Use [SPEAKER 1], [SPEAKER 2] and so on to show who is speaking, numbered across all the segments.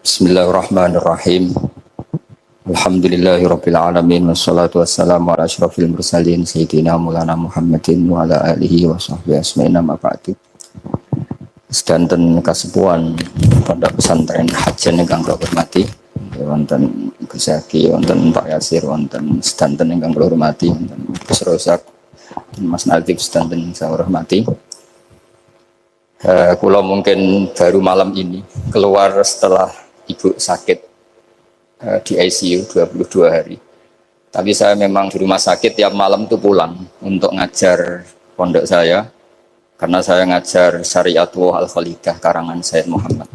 [SPEAKER 1] Bismillahirrahmanirrahim. Alhamdulillahirabbil alamin wassalatu wassalamu ala asyrofil mursalin sayyidina Maulana Muhammadin wa ala alihi wa sahbihi asma'in amma ba'du. Sedanten kasepuhan pondok pesantren Hajen ingkang kula hormati, wonten Gus Zaki, wonten Pak Yasir, wonten sedanten ingkang kula hormati, wonten Gus Rozak, Mas Nadif sedanten saya hormati. Kula mungkin baru malam ini keluar setelah ibu sakit di ICU 22 hari. Tapi saya memang di rumah sakit tiap malam tuh pulang untuk ngajar pondok saya, karena saya ngajar Syariatullah Al-Khalidah karangan Sayyid Muhammad.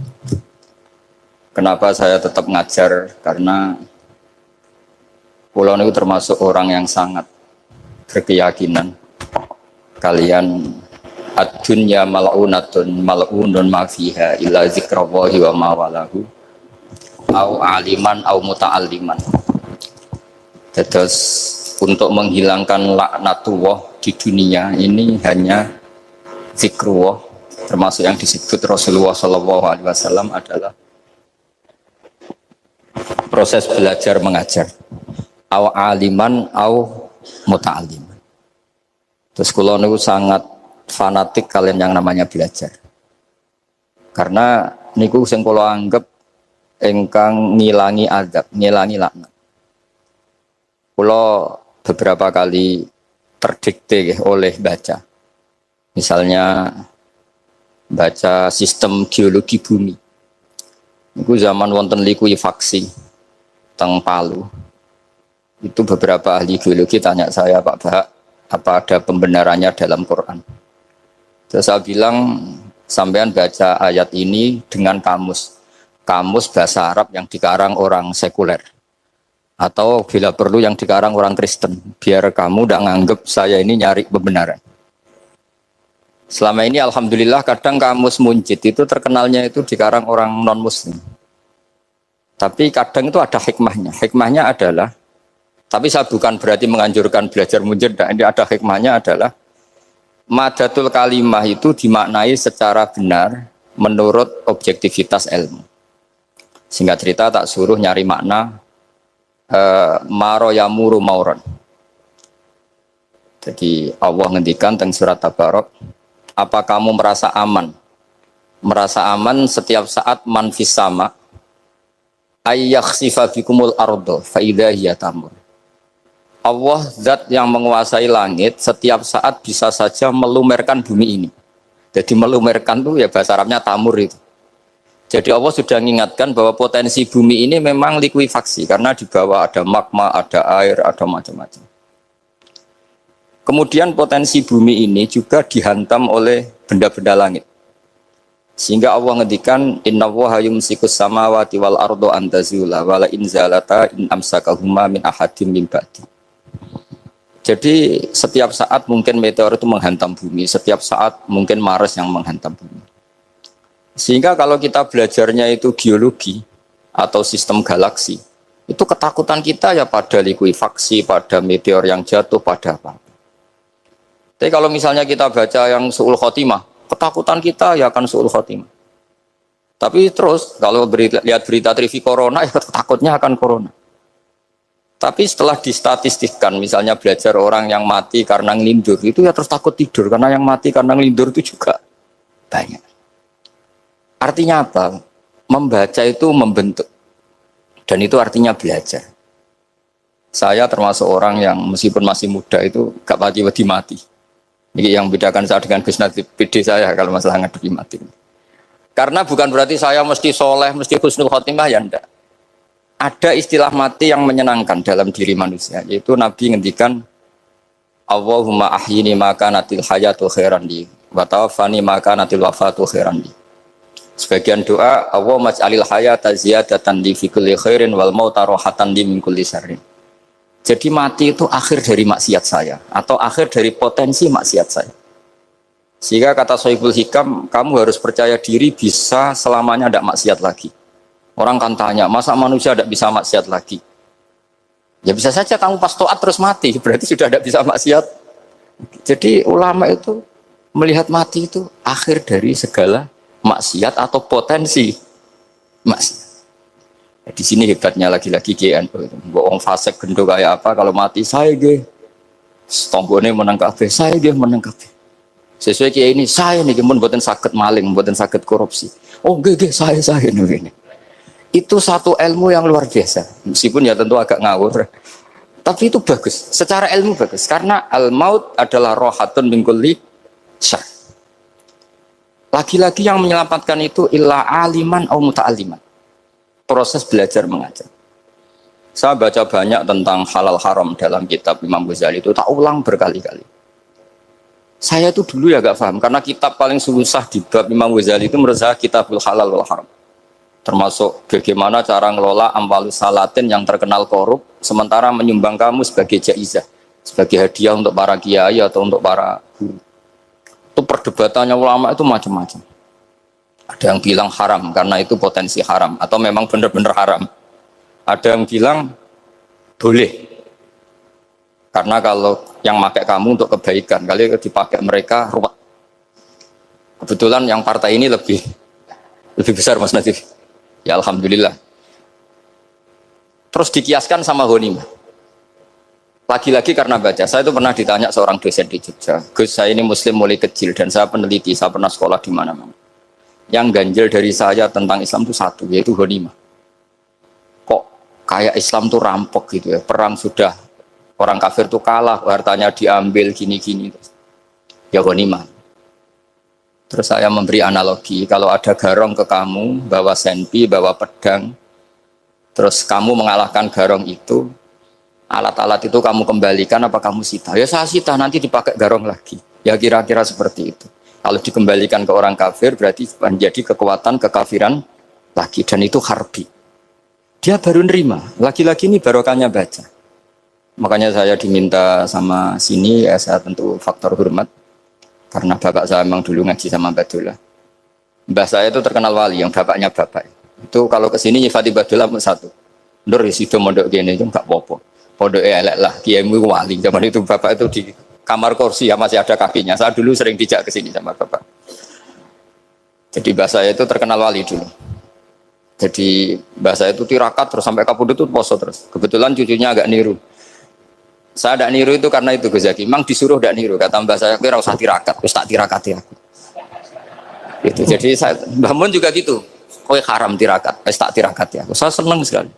[SPEAKER 1] Kenapa saya tetap ngajar? Karena pulau itu termasuk orang yang sangat berkeyakinan kalian ad-dunya mal'unatun mal'unun ma fiha illa zikrallahi wa ma walahu au aliman au muta'alliman. Terus untuk menghilangkan laknatullah di dunia ini hanya zikrullah, termasuk yang disebut Rasulullah SAW adalah proses belajar mengajar, au aliman au muta'alliman. Terus kula niku sangat fanatik kalian yang namanya belajar, karena niku sing kula anggap engkang ngilangi azab, ngilangi laknat. Kula beberapa kali terdikte oleh baca, misalnya baca sistem geologi bumi. Niku zaman wonten likuifaksi teng Palu. Itu beberapa ahli geologi tanya saya, Pak Bahak, apa ada pembenarannya dalam Quran? Terus saya bilang, sampean baca ayat ini dengan kamus bahasa Arab yang dikarang orang sekuler, atau bila perlu yang dikarang orang Kristen, biar kamu tidak nganggep saya ini nyari pembenaran. Selama ini alhamdulillah kadang kamus Munjid itu terkenalnya itu dikarang orang non muslim, tapi kadang itu ada hikmahnya. Hikmahnya adalah, tapi saya bukan berarti menganjurkan belajar Munjid, ini ada hikmahnya adalah madatul kalimah itu dimaknai secara benar menurut objektivitas ilmu. Singkat cerita tak suruh nyari makna maro yamuru mauron. Jadi Allah ngendikan teng surat Tabarok, apa kamu merasa aman? Merasa aman setiap saat man fis sama ayyakhsifa bikumul ardo fa idza hiya tamur. Allah zat yang menguasai langit setiap saat bisa saja melumerkan bumi ini. Jadi melumerkan itu ya bahasa Arabnya tamur itu. Jadi Allah sudah mengingatkan bahwa potensi bumi ini memang likuifaksi, karena di bawah ada magma, ada air, ada macam-macam. Kemudian potensi bumi ini juga dihantam oleh benda-benda langit. Sehingga Allah ngendikan innallaha yumsikus samawati wal ardo an tazula wala in zalata in amsakahuma min ahadim min ba'di. Jadi setiap saat mungkin meteor itu menghantam bumi, setiap saat mungkin Mars yang menghantam bumi. Sehingga kalau kita belajarnya itu geologi atau sistem galaksi, itu ketakutan kita ya pada likuifaksi, pada meteor yang jatuh, pada apa. Tapi kalau misalnya kita baca yang su'ul khotimah, ketakutan kita ya akan su'ul khotimah. Tapi terus kalau lihat berita TV corona, ya takutnya akan corona. Tapi setelah distatistikkan, misalnya belajar orang yang mati karena ngelindur, itu ya terus takut tidur, karena yang mati karena ngelindur itu juga banyak. Artinya apa? Membaca itu membentuk, dan itu artinya belajar. Saya termasuk orang yang meskipun masih muda itu gak mati-mati mati. Ini yang membedakan saya dengan Gus Nadif PD saya kalau masalah ngadepi mati. Karena bukan berarti saya mesti soleh, mesti husnul khotimah, ya enggak. Ada istilah mati yang menyenangkan dalam diri manusia, yaitu Nabi ngendikan Allahumma ahyini maka natil hayatu khairan li wa tawaffani maka natil wafatu khairan li. Sebagian doa Allahumma maj'alil hayata ziyadatan li fi kulli khairin wal mauta rohatan li min kulli syarrin. Jadi mati itu akhir dari maksiat saya, atau akhir dari potensi maksiat saya. Sehingga kata Sohibul Hikam, kamu harus percaya diri bisa selamanya tidak maksiat lagi. Orang kan tanya, masa manusia tidak bisa maksiat lagi? Ya bisa saja kamu pas taat terus mati, berarti sudah tidak bisa maksiat. Jadi ulama itu melihat mati itu akhir dari segala maksiat atau potensi maksiat. Di sini hebatnya lagi-lagi GNU itu. Mbok fasek gendo kayak apa kalau mati saya ge. Tombone menang kabeh, saya ge menang kabeh. Sesuai kiai ini saya nih mun mboten saged maling, mboten saged korupsi. Oh nggih saya ini. Itu satu ilmu yang luar biasa. Meskipun ya tentu agak ngawur. Tapi itu bagus. Secara ilmu bagus karena al-maut adalah rohatun min kulli syarr. Lagi-lagi yang menyelamatkan itu illa aliman au muta'alliman. Proses belajar mengajar. Saya baca banyak tentang halal haram dalam kitab Imam Ghazali itu tak ulang berkali-kali. Saya itu dulu ya gak paham karena kitab paling susah di bab Imam Ghazali itu menurut saya kitabul halal wal haram. Termasuk bagaimana cara ngelola amwalus salatin yang terkenal korup sementara menyumbang kamu sebagai jaizah, sebagai hadiah untuk para kiai atau untuk para guru. Itu perdebatannya ulama itu macam-macam. Ada yang bilang haram karena itu potensi haram atau memang benar-benar haram. Ada yang bilang boleh karena kalau yang pakai kamu untuk kebaikan kali dipakai mereka ruwet. Kebetulan yang partai ini lebih besar Mas Nadif. Ya alhamdulillah. Terus dikiaskan sama ghanimah. Lagi-lagi karena baca, saya itu pernah ditanya seorang dosen di Jogja. Gus, saya ini muslim mulai kecil dan saya peneliti, saya pernah sekolah di mana-mana. Yang ganjil dari saya tentang Islam itu satu, yaitu ghanimah. Kok kayak Islam tuh rampok gitu ya, perang sudah orang kafir tuh kalah, hartanya diambil gini-gini. Ya ghanimah. Terus saya memberi analogi, kalau ada garong ke kamu, bawa senpi, bawa pedang, terus kamu mengalahkan garong itu, alat-alat itu kamu kembalikan apa kamu sita? Ya saya sita, nanti dipakai garong lagi. Ya kira-kira seperti itu. Kalau dikembalikan ke orang kafir, berarti menjadi kekuatan kekafiran lagi. Dan itu harbi. Dia baru nerima, lagi-lagi ini barokahnya baca. Makanya saya diminta sama sini, ya saya tentu faktor hormat. Karena bapak saya memang dulu ngaji sama Badullah. Mbah saya itu terkenal wali, yang bapaknya bapak. Itu kalau kesini nyifati Badullah satu. Nur isido mondok gini itu enggak apa-apa. Pondok elek lah, kiaimu wali. Zaman itu bapak itu di kamar kursi ya masih ada kakinya. Saya dulu sering dijak ke sini sama bapak. Jadi mbah saya itu terkenal wali dulu. Jadi mbah saya itu tirakat terus sampai kapundhut itu poso terus. Kebetulan cucunya agak niru. Saya tidak niru itu karena itu Gus Zaki. Memang disuruh tidak niru. Kata mbah saya, kira usah tirakat, terus tak tirakati aku. Gitu. Jadi saya, Mbah Mun juga gitu. Kowe haram tirakat, terus tak tirakati aku. Saya senang sekali.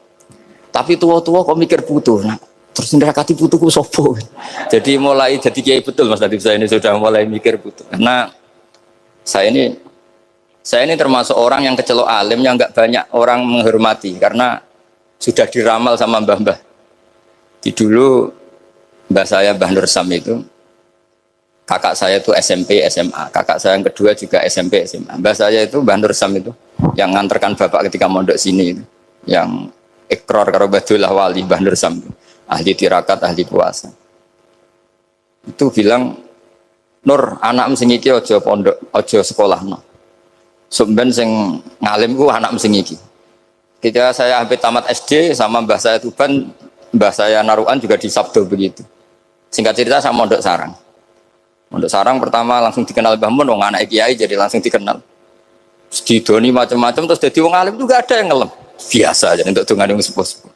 [SPEAKER 1] Tapi tua-tua kok mikir putu. Nah, terus tirakati putuku sopo. Jadi mulai jadi kiai betul Mas Nadif, saya ini sudah mulai mikir putu. Karena saya ini termasuk orang yang kecelok alim yang enggak banyak orang menghormati karena sudah diramal sama mbah-mbah. Di dulu mbah saya Mbah Nur Sam itu kakak saya itu SMP SMA, kakak saya yang kedua juga SMP SMA. Mbah saya itu Mbah Nur Sam itu yang nganterkan bapak ketika mondok sini itu, yang ikrar karo Badullah wali Mbah Nur Sam, ahli tirakat, ahli puasa. Itu bilang, Nur, anak sing iki aja pondok, aja sekolahno. Sumben sing ngalim ku anak sing iki. Ketika saya hampir tamat SD sama mbah saya Tuban, mbah saya Naruan juga di Sabdo begitu. Singkat cerita saya mondok sarang. Mondok sarang pertama langsung dikenal Mbah Mun, wong anak kiai jadi langsung dikenal. Didoni macam-macam terus jadi wong alim juga ada yang ngelem. Biasa aja untuk dongane sepuh-sepuh.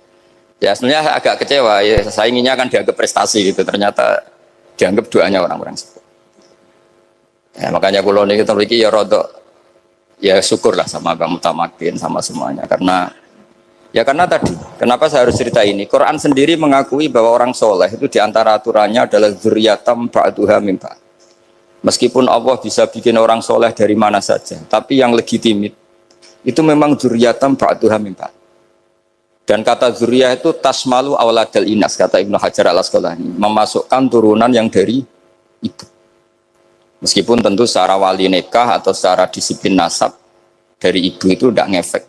[SPEAKER 1] Ya sebenarnya agak kecewa ya, saya inginnya kan dianggap prestasi gitu, ternyata dianggap doanya orang-orang sepuh. Ya makanya kula niki iki ya rodok ya syukurlah sama Bang Mutamakin sama semuanya karena tadi, kenapa saya harus cerita ini? Quran sendiri mengakui bahwa orang soleh itu diantara aturannya adalah dzurriyyatam ba'duha min ba'd. Meskipun Allah bisa bikin orang soleh dari mana saja, tapi yang legitimit itu memang dzurriyyatam ba'duha min ba'd. Dan kata dzurriyyah itu tasmalu auladal inas, kata Ibnu Hajar al-Asqalani, memasukkan turunan yang dari ibu. Meskipun tentu secara wali nikah atau secara disiplin nasab dari ibu itu tidak ngefek.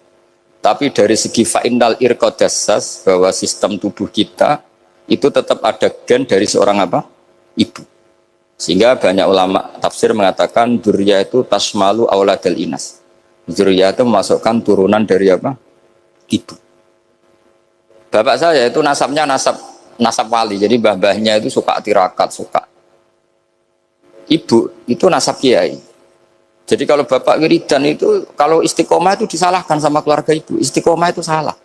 [SPEAKER 1] Tapi dari segi fa'innal irqadassas, bahwa sistem tubuh kita itu tetap ada gen dari seorang apa? Ibu. Sehingga banyak ulama tafsir mengatakan dzurriyyah itu tasmalu auladal inas. Dzurriyyah itu memasukkan turunan dari apa? Ibu. Bapak saya itu nasabnya nasab wali. Jadi mbah-mbahnya itu suka tirakat, suka. Ibu itu nasab kiai. Jadi kalau bapak wiridan itu, kalau istiqomah itu disalahkan sama keluarga ibu. Istiqomah itu salah.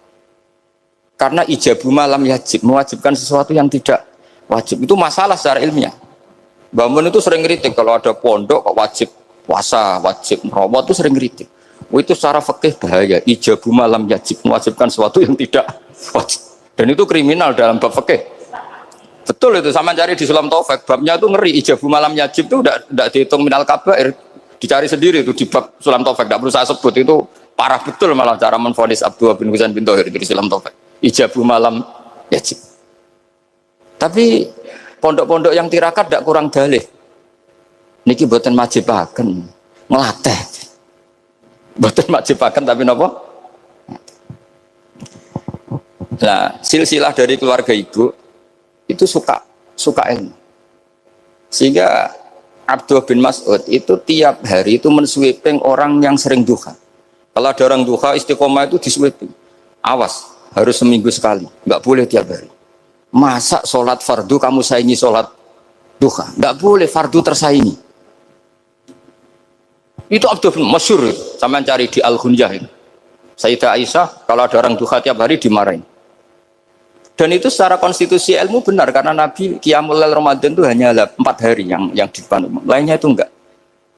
[SPEAKER 1] Karena ijabu malam yajib, mewajibkan sesuatu yang tidak wajib. Itu masalah secara ilmiah. Mbah Mun itu sering kritik kalau ada pondok kok wajib puasa, wajib merawat itu sering kritik. Oh, itu secara fikih bahaya. Ijabu malam yajib, mewajibkan sesuatu yang tidak wajib. Dan itu kriminal dalam bab fikih. Betul itu, sama cari di Sulam Taufik, babnya itu ngeri. Ijabu malam yajib itu tidak dihitung minal kabair, dicari sendiri itu di bab Sulam Taufik, tidak perlu saya sebut, itu parah betul malah cara menvonis Abdullah bin Husain bin Thohir di Sulam Taufik. Ijabu malam yajib. Tapi pondok-pondok yang tirakat tidak kurang dalih. Niki boten majibaken, ngelatih. Boten majibaken tapi napa? Nah, silsilah dari keluarga ibu itu suka ilmu. Sehingga Abdullah bin Mas'ud itu tiap hari itu mensweeping orang yang sering duha. Kalau ada orang duha istiqomah itu disweeping. Awas, harus seminggu sekali, nggak boleh tiap hari. Masa sholat fardu kamu saingi sholat duha? Nggak boleh, fardu tersaingi. Itu Abdullah bin masyhur, sama cari di Al-Hunyah itu. Sayyidah Aisyah kalau ada orang duha tiap hari dimarahin. Dan itu secara konstitusi ilmu benar karena Nabi Qiyamul Lail Ramadan itu hanya 4 hari yang dipandu. Lainnya itu enggak.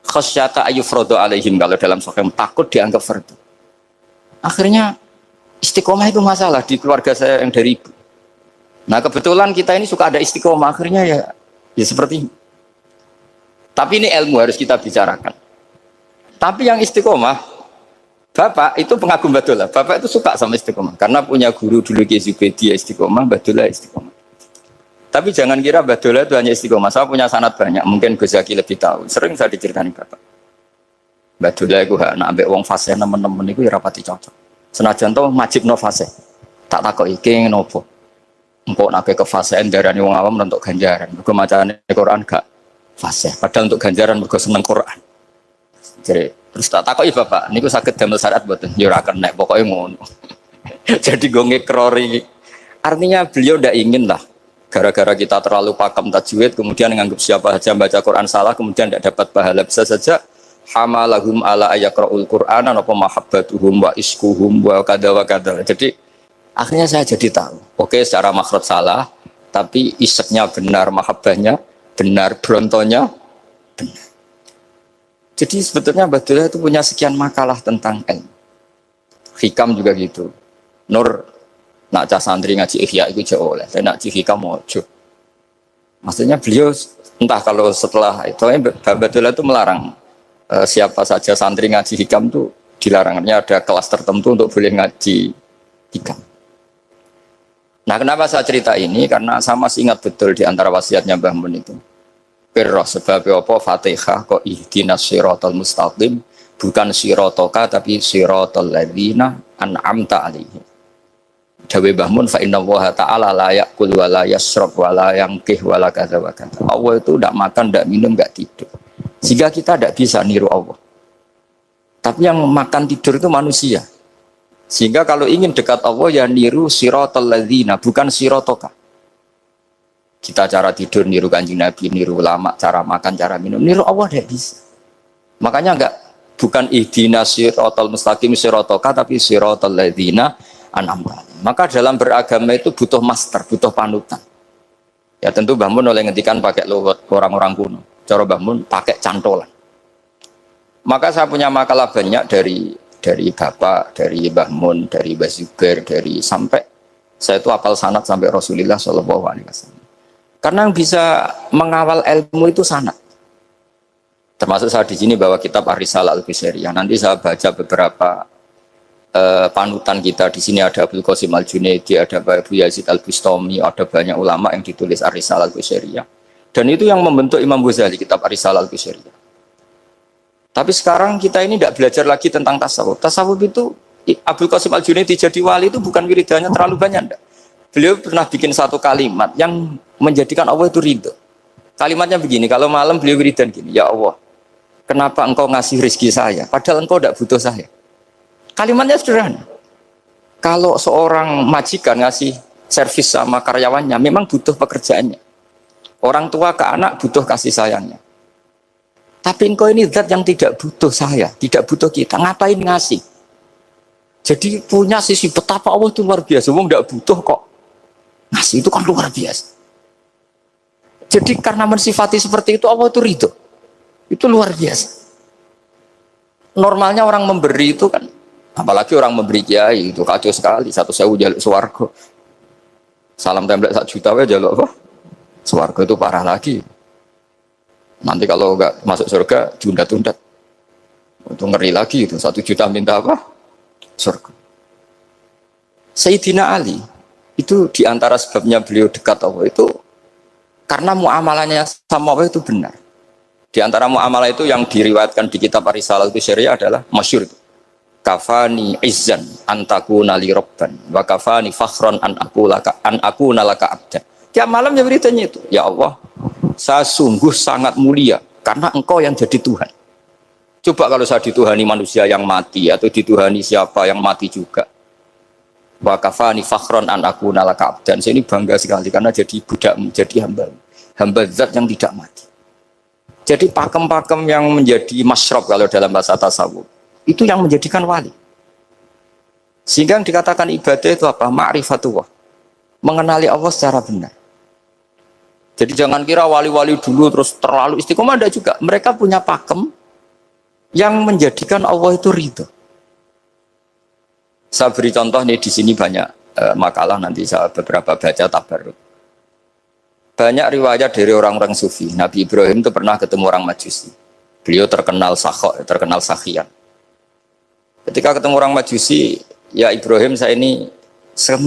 [SPEAKER 1] Khasyata ayyufradu alaihim, kalau dalam sahih takut dianggap fardu. Akhirnya istiqomah itu masalah di keluarga saya yang dari ibu. Nah kebetulan kita ini suka ada istiqomah, akhirnya ya seperti ini. Tapi ini ilmu harus kita bicarakan. Tapi yang istiqomah, Bapak itu pengagum Badullah. Bapak itu suka sama istiqomah karena punya guru dulu Ki Zubaidi istiqomah, Badullah istiqomah. Tapi jangan kira Badullah itu hanya istiqomah. Saya punya sanad banyak, mungkin Gus Zaki lebih tahu. Sering saya diceritain Bapak. Badullah itu nak ambek wong fase nemen-nemen itu ya rapati cocok. Senajan to majib no fase. Tak takoki iki ngopo. Engko nek ke fase ndarani wong awam untuk ganjaran. Mergo macane Quran gak fase. Padahal untuk ganjaran mergo seneng Quran. Jadi terus tak takoki Bapak, niku saged damel syariat mboten? Ya ora kena, pokoke ngono. Jadi go ngekrori. Artinya beliau ndak ingin lah gara-gara kita terlalu pakam tajwid kemudian menganggap siapa saja baca Quran salah kemudian tidak dapat pahala. Bisa saja hamalahum ala ayakraul Qur'ana napa mahabbatuhum wa iskuhum wa kada wa kada. Jadi akhirnya saya jadi tahu. Oke, secara makhraj salah, tapi iseknya benar, mahabbahnya benar, brontonya benar. Jadi sebetulnya Badullah itu punya sekian makalah tentang ilmu. Hikam juga gitu. Nur nak cah santri ngaji Ihya itu jauh oleh. Saya nak ngaji Hikam mojo. Maksudnya beliau entah kalau setelah itu Badullah itu melarang siapa saja santri ngaji Hikam itu dilarangnya ada kelas tertentu untuk boleh ngaji Hikam. Nah kenapa saya cerita ini? Karena saya masih ingat betul di antara wasiatnya Mbah Mun itu. Pirroh sebab apa Fatihah kok ihdinas siratal mustaqim, bukan siratoka tapi siratal ladzina an'amta alaihim. Dawe Mbah Mun fa inna Allaha ta'ala la ya'kul wa la yashrab wa la yanqih wa la kadza wa kadza. Allah itu tidak makan, tidak minum, tidak tidur. Sehingga kita tidak bisa niru Allah. Tapi yang makan tidur itu manusia. Sehingga kalau ingin dekat Allah ya niru siratal ladzina, bukan siratoka. Kita cara tidur niru Kanjeng Nabi, niru ulama, cara makan, cara minum, niru Allah tidak bisa. Makanya bukan ihdinas siratal mustaqim siratoka tapi siratal ladzina an'amta. Maka dalam beragama itu butuh master, butuh panutan. Ya tentu Mbah Mun oleh ngendikan pakai lugat orang-orang kuno. Cara Mbah Mun pakai cantolan. Maka saya punya makalah banyak dari Bapak, dari Mbah Mun, dari Mbah Zubair, dari sampai saya itu hafal sanad sampai Rasulullah Shallallahu Alaihi Wasallam. Karena yang bisa mengawal ilmu itu sanad. Termasuk saya di sini bawa kitab Ar-Risalah Al-Qusairiyah. Nanti saya baca beberapa panutan kita. Di sini ada Abdul Qasim Al-Junaidi, ada Abu Yazid Al-Bustami, ada banyak ulama yang ditulis Ar-Risalah Al-Qusairiyah. Dan itu yang membentuk Imam Ghazali, kitab Ar-Risalah Al-Qusairiyah. Tapi sekarang kita ini tidak belajar lagi tentang tasawuf. Tasawuf itu Abdul Qasim Al-Junaidi jadi wali itu bukan wiridannya terlalu banyak, enggak. Beliau pernah bikin satu kalimat yang menjadikan Allah itu ridho. Kalimatnya begini, kalau malam beliau wiridan gini, ya Allah, kenapa engkau ngasih rezeki saya, padahal engkau tidak butuh saya. Kalimatnya sederhana. Kalau seorang majikan ngasih servis sama karyawannya, memang butuh pekerjaannya. Orang tua ke anak butuh kasih sayangnya. Tapi engkau ini zat yang tidak butuh saya, tidak butuh kita, ngapain ngasih? Jadi punya sisi betapa Allah itu luar biasa. Wong tidak butuh kok. Ngasih itu kan luar biasa. Jadi karena mensifati seperti itu Allah itu ridho. Itu luar biasa. Normalnya orang memberi itu kan, apalagi orang memberi kiai itu kacau sekali. 1.000 jaluk swarga. Salam template 1 juta aja jaluk apa? Swarga itu parah lagi. Nanti kalau enggak masuk surga diundat-undat. Itu ngeri lagi itu 1 juta minta apa? Surga. Sayyidina Ali itu diantara sebabnya beliau dekat Allah itu karena muamalahnya sama Allah itu benar. Di antara muamalah itu yang diriwayatkan di kitab Ar-Risalah itu syariah adalah masyhur itu. Kafani izzan antakuna li rabban wa kafani fakhran an aku nalaka abdan. Tiap malam dia beritanya itu, ya Allah, saya sungguh sangat mulia karena engkau yang jadi Tuhan. Coba kalau saya dituhani manusia yang mati atau dituhani siapa yang mati juga. Wa kafani fakhran an aku nalaka abdan. Saya ini bangga sekali karena jadi budakmu, jadi hamba zat yang tidak mati. Jadi pakem-pakem yang menjadi masyrab kalau dalam bahasa tasawuf itu yang menjadikan wali. Sehingga yang dikatakan ibadah itu apa? Ma'rifatullah. Mengenali Allah secara benar. Jadi jangan kira wali-wali dulu terus terlalu istiqomah, ada juga. Mereka punya pakem yang menjadikan Allah itu ridho. Saya beri contoh nih di sini banyak makalah nanti saya beberapa baca tabarruk. Banyak riwayat dari orang-orang sufi. Nabi Ibrahim itu pernah ketemu orang Majusi. Beliau terkenal sakhok, terkenal sakhian. Ketika ketemu orang Majusi, ya Ibrahim saya ini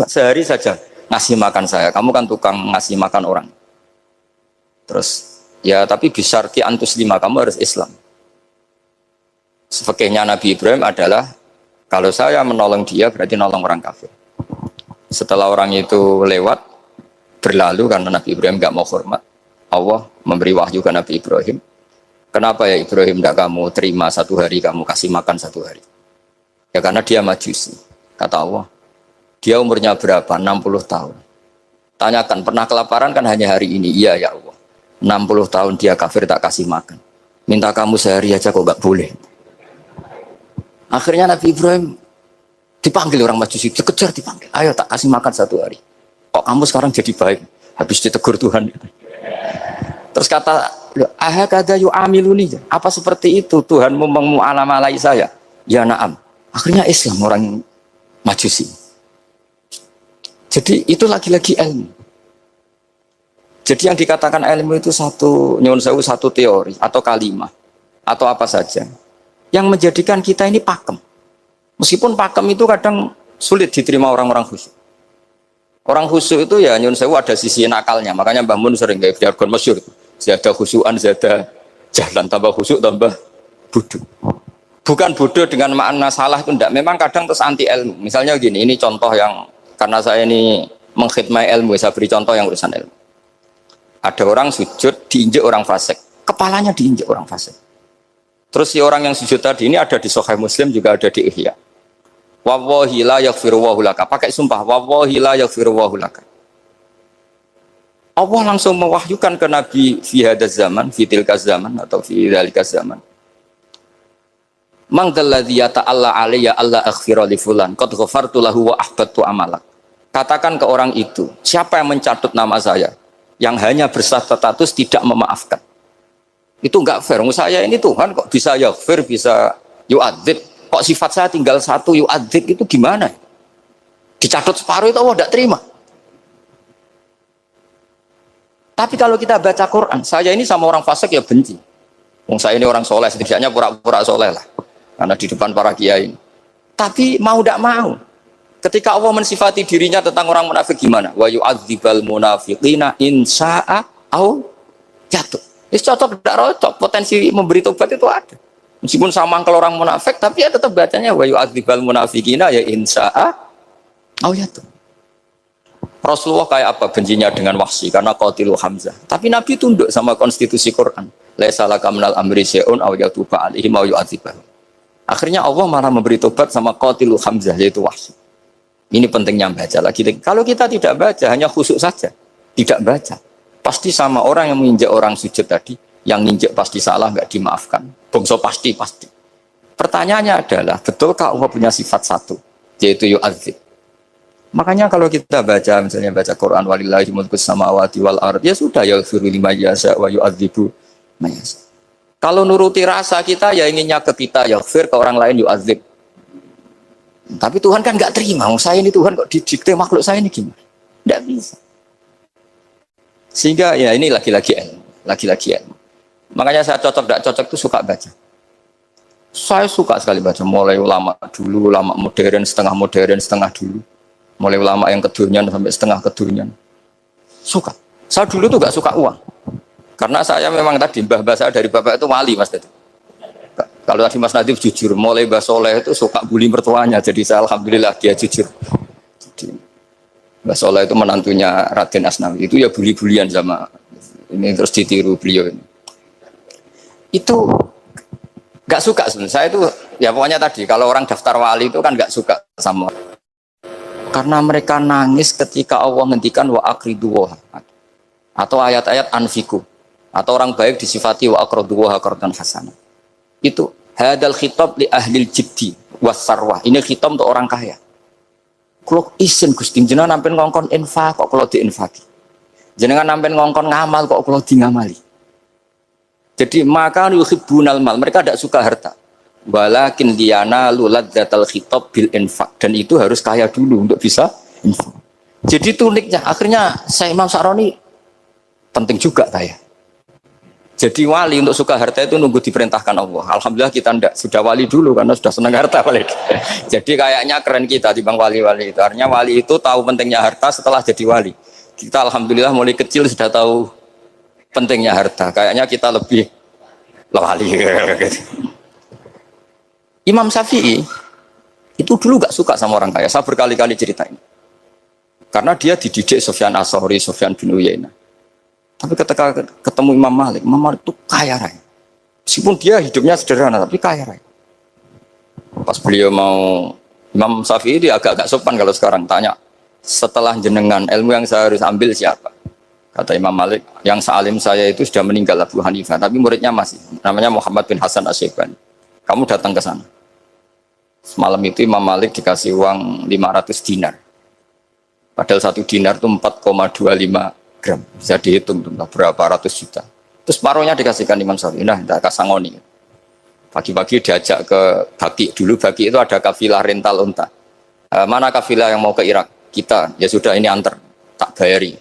[SPEAKER 1] sehari saja ngasih makan saya. Kamu kan tukang ngasih makan orang. Terus ya tapi bisyarti antus 5 kamu harus Islam. Fakihnya Nabi Ibrahim adalah kalau saya menolong dia berarti nolong orang kafir. Setelah orang itu lewat berlalu karena Nabi Ibrahim nggak mau hormat, Allah memberi wahyu ke Nabi Ibrahim. Kenapa ya Ibrahim tidak kamu terima 1 hari, kamu kasih makan 1 hari? Ya karena dia Majusi. Kata Allah, dia umurnya berapa? 60 tahun. Tanyakan, pernah kelaparan kan hanya hari ini? Iya ya Allah. 60 tahun dia kafir tak kasih makan. Minta kamu sehari aja kok nggak boleh. Akhirnya Nabi Ibrahim dipanggil orang Majusi, dikejar dipanggil. Ayo tak kasih makan 1 hari. Kok kamu sekarang jadi baik? Habis ditegur Tuhan. Terus kata, ahakada yu'amiluni. Apa seperti itu Tuhanmu mengu'alamalai saya? Ya na'am. Akhirnya Islam orang Majusi. Jadi itu lagi-lagi ilmu. Jadi yang dikatakan ilmu itu satu teori atau kalimat atau apa saja yang menjadikan kita ini pakem. Meskipun pakem itu kadang sulit diterima orang-orang khusyuk. Orang khusyuk itu ya nyun sewu ada sisi nakalnya. Makanya Mbah Mun sering kayak jargon masyhur. Zada khusyuan, zada jalan, tambah khusyuk tambah bodoh. Bukan bodoh dengan makna salah itu enggak. Memang kadang terus anti ilmu. Misalnya gini, ini contoh yang karena saya ini mengkhidmati ilmu, saya beri contoh yang urusan ilmu. Ada orang sujud diinjek orang fasik, kepalanya diinjek orang fasik. Terus si orang yang sujud tadi ini ada di Sahih Muslim, juga ada di Ihya. Wallahi la yaghfiru wa laka. Pakai sumpah, wallahi la yaghfiru wa laka. Allah langsung mewahyukan ke Nabi fi hadzal zaman, fi tilka zaman atau fi dzalika zaman. Man dzalladzi yata'alla alayya alla aghfira li fulan qad ghafartu lahu wa ahbattu amalak. Katakan ke orang itu, siapa yang mencatut nama saya yang hanya berstatus tidak memaafkan. Itu enggak fair. Saya ini Tuhan kok bisa yaghfir, bisa yu'adzib. Kok sifat saya tinggal 1 yu'adzib itu gimana? Dicatut separuh itu Allah tidak terima. Tapi kalau kita baca Quran, saya ini sama orang fasik ya benci. Saya ini orang soleh, setidaknya pura-pura soleh lah. Karena di depan para kiai. Tapi mau tidak mau. Ketika Allah mensifati dirinya tentang orang munafik gimana? Wa yu'adzibal munafiqina in sya'a au jatuh. Ini cocok tidak cocok, potensi memberi tobat itu ada. Meskipun sama kalau orang munafik, tapi ya tetap bacanya wa yu'adzibal munafiqina ya in sya'a au jatuh. Rasulullah kayak apa bencinya dengan Wahsy karena qatilu Hamzah. Tapi Nabi tunduk sama konstitusi Quran. Laisa laka minal amri syai'un aw yatuba alaihim aw yu'adzibahum. Akhirnya Allah malah memberi tobat sama qatilu Hamzah yaitu Wahsy. Ini pentingnya baca lagi. Kalau kita tidak baca, hanya khusyuk saja, tidak baca, pasti sama orang yang menginjak orang sujud tadi, yang ninjak pasti salah, nggak dimaafkan. Bongso pasti. Pertanyaannya adalah, betulkah Allah punya sifat 1? yaitu yu'adzib. Makanya kalau kita baca misalnya baca Quran walillahi mulkus samawati wal ard ya sudah ya suruh lima yasa wa yu'adzibu mayasa. Kalau nuruti rasa kita ya inginnya ke kita ya ke orang lain yu'adzib. Tapi Tuhan kan nggak terima. Saya ini Tuhan kok didikte makhluk saya ini gimana? Nggak bisa. Sehingga ya ini lagi-lagi ilmu. Makanya saya cocok tidak cocok itu suka baca. Saya suka sekali baca. Mulai ulama dulu, ulama modern, setengah dulu. Mulai ulama yang kedunian sampai setengah kedunian. Suka. Saya dulu tuh nggak suka uang. Karena saya memang tadi mbah saya dari bapak itu wali mas itu. Kalau tadi Mas Nadif jujur, mulai Mbah Soleh itu suka bully mertuanya, jadi saya alhamdulillah dia jujur. Jadi, Mbah Soleh itu menantunya Raden Asnawi, itu ya bully-bulian sama ini terus ditiru beliau ini. Itu nggak suka sebenarnya. Saya itu ya pokoknya tadi kalau orang daftar wali itu kan nggak suka sama. Karena mereka nangis ketika Allah ngendikan wa aqridu atau ayat-ayat anfiku atau orang baik disifati wa aqridu wa qardan hasanah. Itu hadal khitab li ahlil jibdi wasarwah. Ini khitab untuk orang kaya. Kalau isin Gusti jenengan nampen ngongkon infak kok kalau diinfaki. Jenengan nampen ngongkon ngamal kok kalau di ngamali. Jadi maka yuhibbunal mal, mereka tidak suka harta. Walakin liyana luladzatal khitab bil infak, dan itu harus kaya dulu untuk bisa infak. Jadi itu uniknya. Akhirnya saya Imam Sa'roni penting juga kaya. Jadi wali untuk suka harta itu nunggu diperintahkan Allah. Alhamdulillah kita ndak, sudah wali dulu karena sudah senang harta wali. Jadi kayaknya keren kita di bang wali-wali itu. Artinya wali itu tahu pentingnya harta setelah jadi wali. Kita alhamdulillah mulai kecil sudah tahu pentingnya harta. Kayaknya kita lebih wali. Imam Syafi'i itu dulu gak suka sama orang kaya. Saya berkali-kali ceritain. Karena dia dididik Sufyan As-Tsauri, Sufyan bin Uyainah. Tapi ketika ketemu Imam Malik itu kaya raya. Meskipun dia hidupnya sederhana, tapi kaya raya. Pas beliau mau, Imam Syafi'i dia agak-agak sopan kalau sekarang tanya, setelah jenengan ilmu yang saya harus ambil siapa? Kata Imam Malik, yang sealim saya itu sudah meninggal Abu Hanifah, tapi muridnya masih, namanya Muhammad bin Hasan Asy-Syaibani. Kamu datang ke sana. Semalam itu Imam Malik dikasih uang 500 dinar. Padahal 1 dinar itu 4,25 gram, bisa dihitung berapa ratus juta. Terus paruhnya dikasihkan Imam Syafi'i. Nah, tidak kasangoni. Pagi-pagi diajak ke Baki. Dulu Baki itu ada kafilah rental unta. Mana kafilah yang mau ke Irak? Kita, ya sudah ini antar, tak bayari.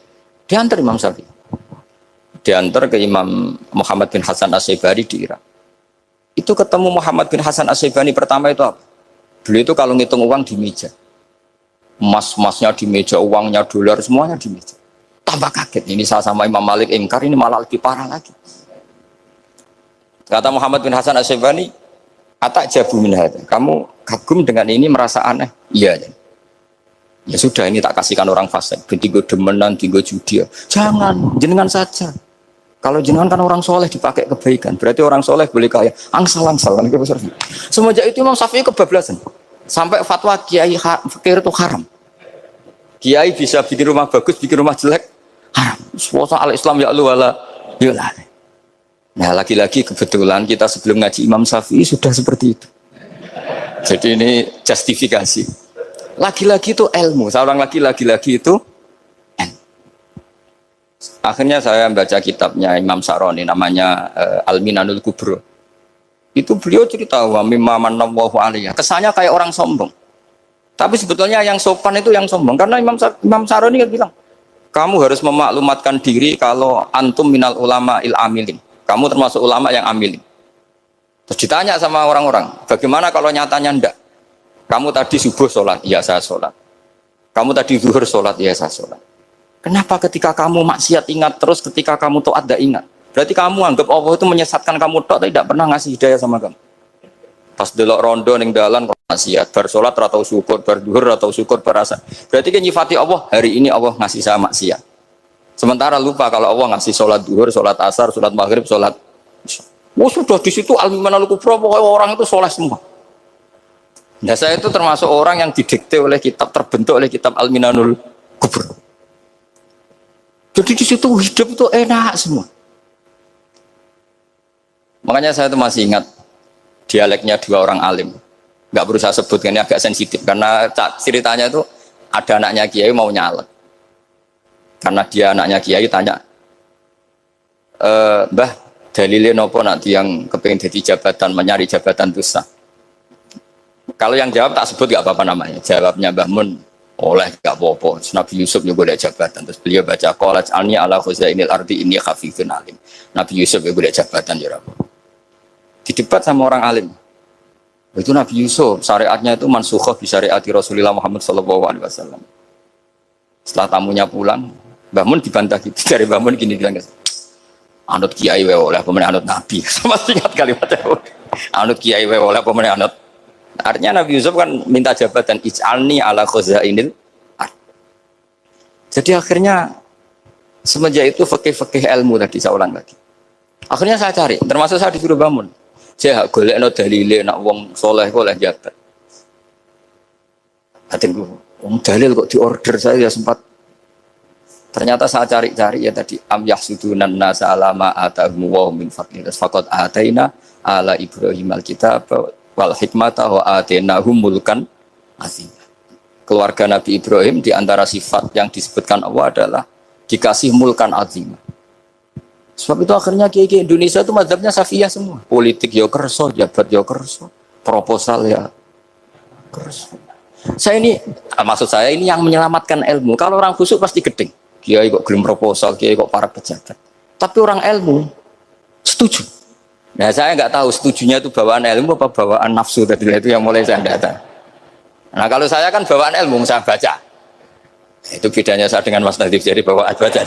[SPEAKER 1] Diantar Imam Syafi'i. Diantar ke Imam Muhammad bin Hasan Asy-Syaibani di Irak. Itu ketemu Muhammad bin Hasan Asy-Syaibani pertama itu apa? Beliau itu kalau ngitung uang di meja. Emas-emasnya di meja, uangnya dolar, semuanya di meja. Tambah kaget, ini saya sama Imam Malik ingkar, ini malah lebih parah lagi. Kata Muhammad bin Hasan Asy-Syaibani, atak jabu min hadza. Kamu kagum dengan ini, merasa aneh? Iya. Ya sudah, ini tak kasihkan orang fasik. Tiga demenan, tiga judi. Jangan, jenengan saja. Kalau jenengan kan orang soleh dipakai kebaikan, berarti orang soleh boleh kaya. Angsal-angsal. Semenjak itu Imam Syafi'i kebablasan. Sampai fatwa kiai fakir itu haram. Kiai bisa bikin rumah bagus, bikin rumah jelek, haram. Suasa al-Islam ya Allah wala. Nah lagi-lagi kebetulan kita sebelum ngaji Imam Syafi'i sudah seperti itu. Jadi ini justifikasi. Lagi-lagi itu ilmu. Seorang lagi-lagi itu akhirnya saya baca kitabnya Imam Sa'roni namanya Al-Minanul Kubro. Itu beliau cerita wa mimma manallahu alaihi. Kesannya kayak orang sombong. Tapi sebetulnya yang sopan itu yang sombong. Karena Imam Sa'roni kan bilang, kamu harus memaklumatkan diri kalau antum minal ulama il amilin. Kamu termasuk ulama yang amilin. Terus ditanya sama orang-orang, bagaimana kalau nyatanya ndak? Kamu tadi subuh sholat, iya saya sholat. Kamu tadi zuhur sholat, iya saya sholat. Kenapa ketika kamu maksiat ingat terus, ketika kamu taat tidak ingat? Berarti kamu anggap Allah itu menyesatkan kamu tok, tidak pernah ngasih hidayah sama kamu. Pas delok rondo ning dalan kok maksiat, bar salat atau syukur, bar duhur atau syukur berasa. Berarti kan nyifati Allah, hari ini Allah ngasih saya maksiat. Sementara lupa kalau Allah ngasih salat duhur, salat asar, salat maghrib, salat. Oh sudah di situ al-Minanul Kubro, pokoknya orang itu soleh semua. Nah saya itu termasuk orang yang didikte oleh kitab, terbentuk oleh kitab Al-Minanul Kubro. Jadi di situ hidup itu enak semua. Makanya saya itu masih ingat dialeknya dua orang alim. nggak berusaha sebut, ini agak sensitif karena ceritanya itu ada anaknya kiai mau nyalek. Karena dia anaknya kiai tanya, Mbah, dalilnya nopo nanti yang kepengen jadi jabatan, mencari jabatan itu sah. Kalau yang jawab tak sebut gak apa-apa namanya. Jawabnya Mbah Mun, oleh gak apa-apa. Nabi Yusuf juga ada jabatan. Terus beliau baca qalat alni ala khuzainil ardi inni khafifun alim. Nabi Yusuf juga ada jabatan ya Rabb. Didebat sama orang alim. Itu Nabi Yusuf, syariatnya itu mansukhah bi syariati Rasulullah Muhammad sallallahu alaihi wasallam. Setelah tamunya pulang, Mbah Mun dibantah gitu. Dari Mbah Mun gini bilang, anut kiai wae oleh pemenang anut nabi. Sama ingat kalimatnya. Anut kiai wae oleh pemenang anut. Artinya Nabi Yusuf kan minta jabatan ij'alni ala khuzainil ard. Jadi akhirnya semenjak itu fikih-fikih ilmu tadi saya ulang lagi. Akhirnya saya cari, termasuk saya disuruh bangun. Saya golekno dalile nak wong soleh kok oleh jabat. Hatinku, wong dalil kok diorder saya ya sempat. Ternyata saya cari-cari ya tadi am yahsudunan nasa alama atahum wa min fadli faqad ataina ala Ibrahim alkitab wal hikmata wa atainahum mulkan azim. Keluarga Nabi Ibrahim di antara sifat yang disebutkan Allah adalah dikasih mulkan azim. Sebab itu akhirnya kiai Indonesia itu mazhabnya Safiyah semua. Politik ya kerso, jabat ya kerso, proposal ya kerso. Saya ini, maksud saya ini yang menyelamatkan ilmu. Kalau orang khusyuk pasti gedeng. Kiai kok gelem proposal, kiai kok para pejabat. Tapi orang ilmu setuju. Nah saya nggak tahu setujunya itu bawaan ilmu apa bawaan nafsu tadi itu yang mulai saya data. Nah kalau saya kan bawaan ilmu saya baca. Itu bedanya saya dengan Mas Nadif jadi bawaan baca.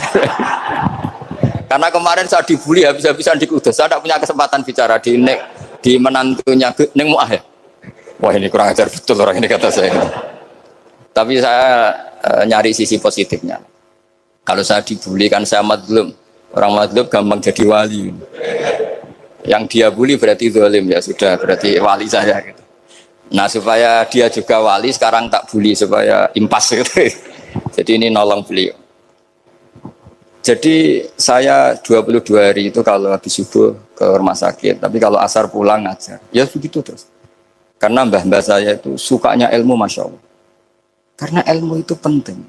[SPEAKER 1] Karena kemarin saya dibully habis-habisan di Kudus. Saya tidak punya kesempatan bicara di menantunya Neng Muah ya. Wah ini kurang ajar betul orang ini kata saya. Tapi saya nyari sisi positifnya. Kalau saya dibully kan saya madlum. Orang madlum gampang jadi wali. Yang dia bully berarti zalim ya sudah berarti wali saya gitu. Nah supaya dia juga wali sekarang tak bully supaya impas gitu. Jadi ini nolong beliau. Jadi saya 22 hari itu kalau habis subuh ke rumah sakit, tapi kalau asar pulang ngajar. Ya begitu terus. Karena mbah-mbah saya itu sukanya ilmu Masya Allah. Karena ilmu itu penting.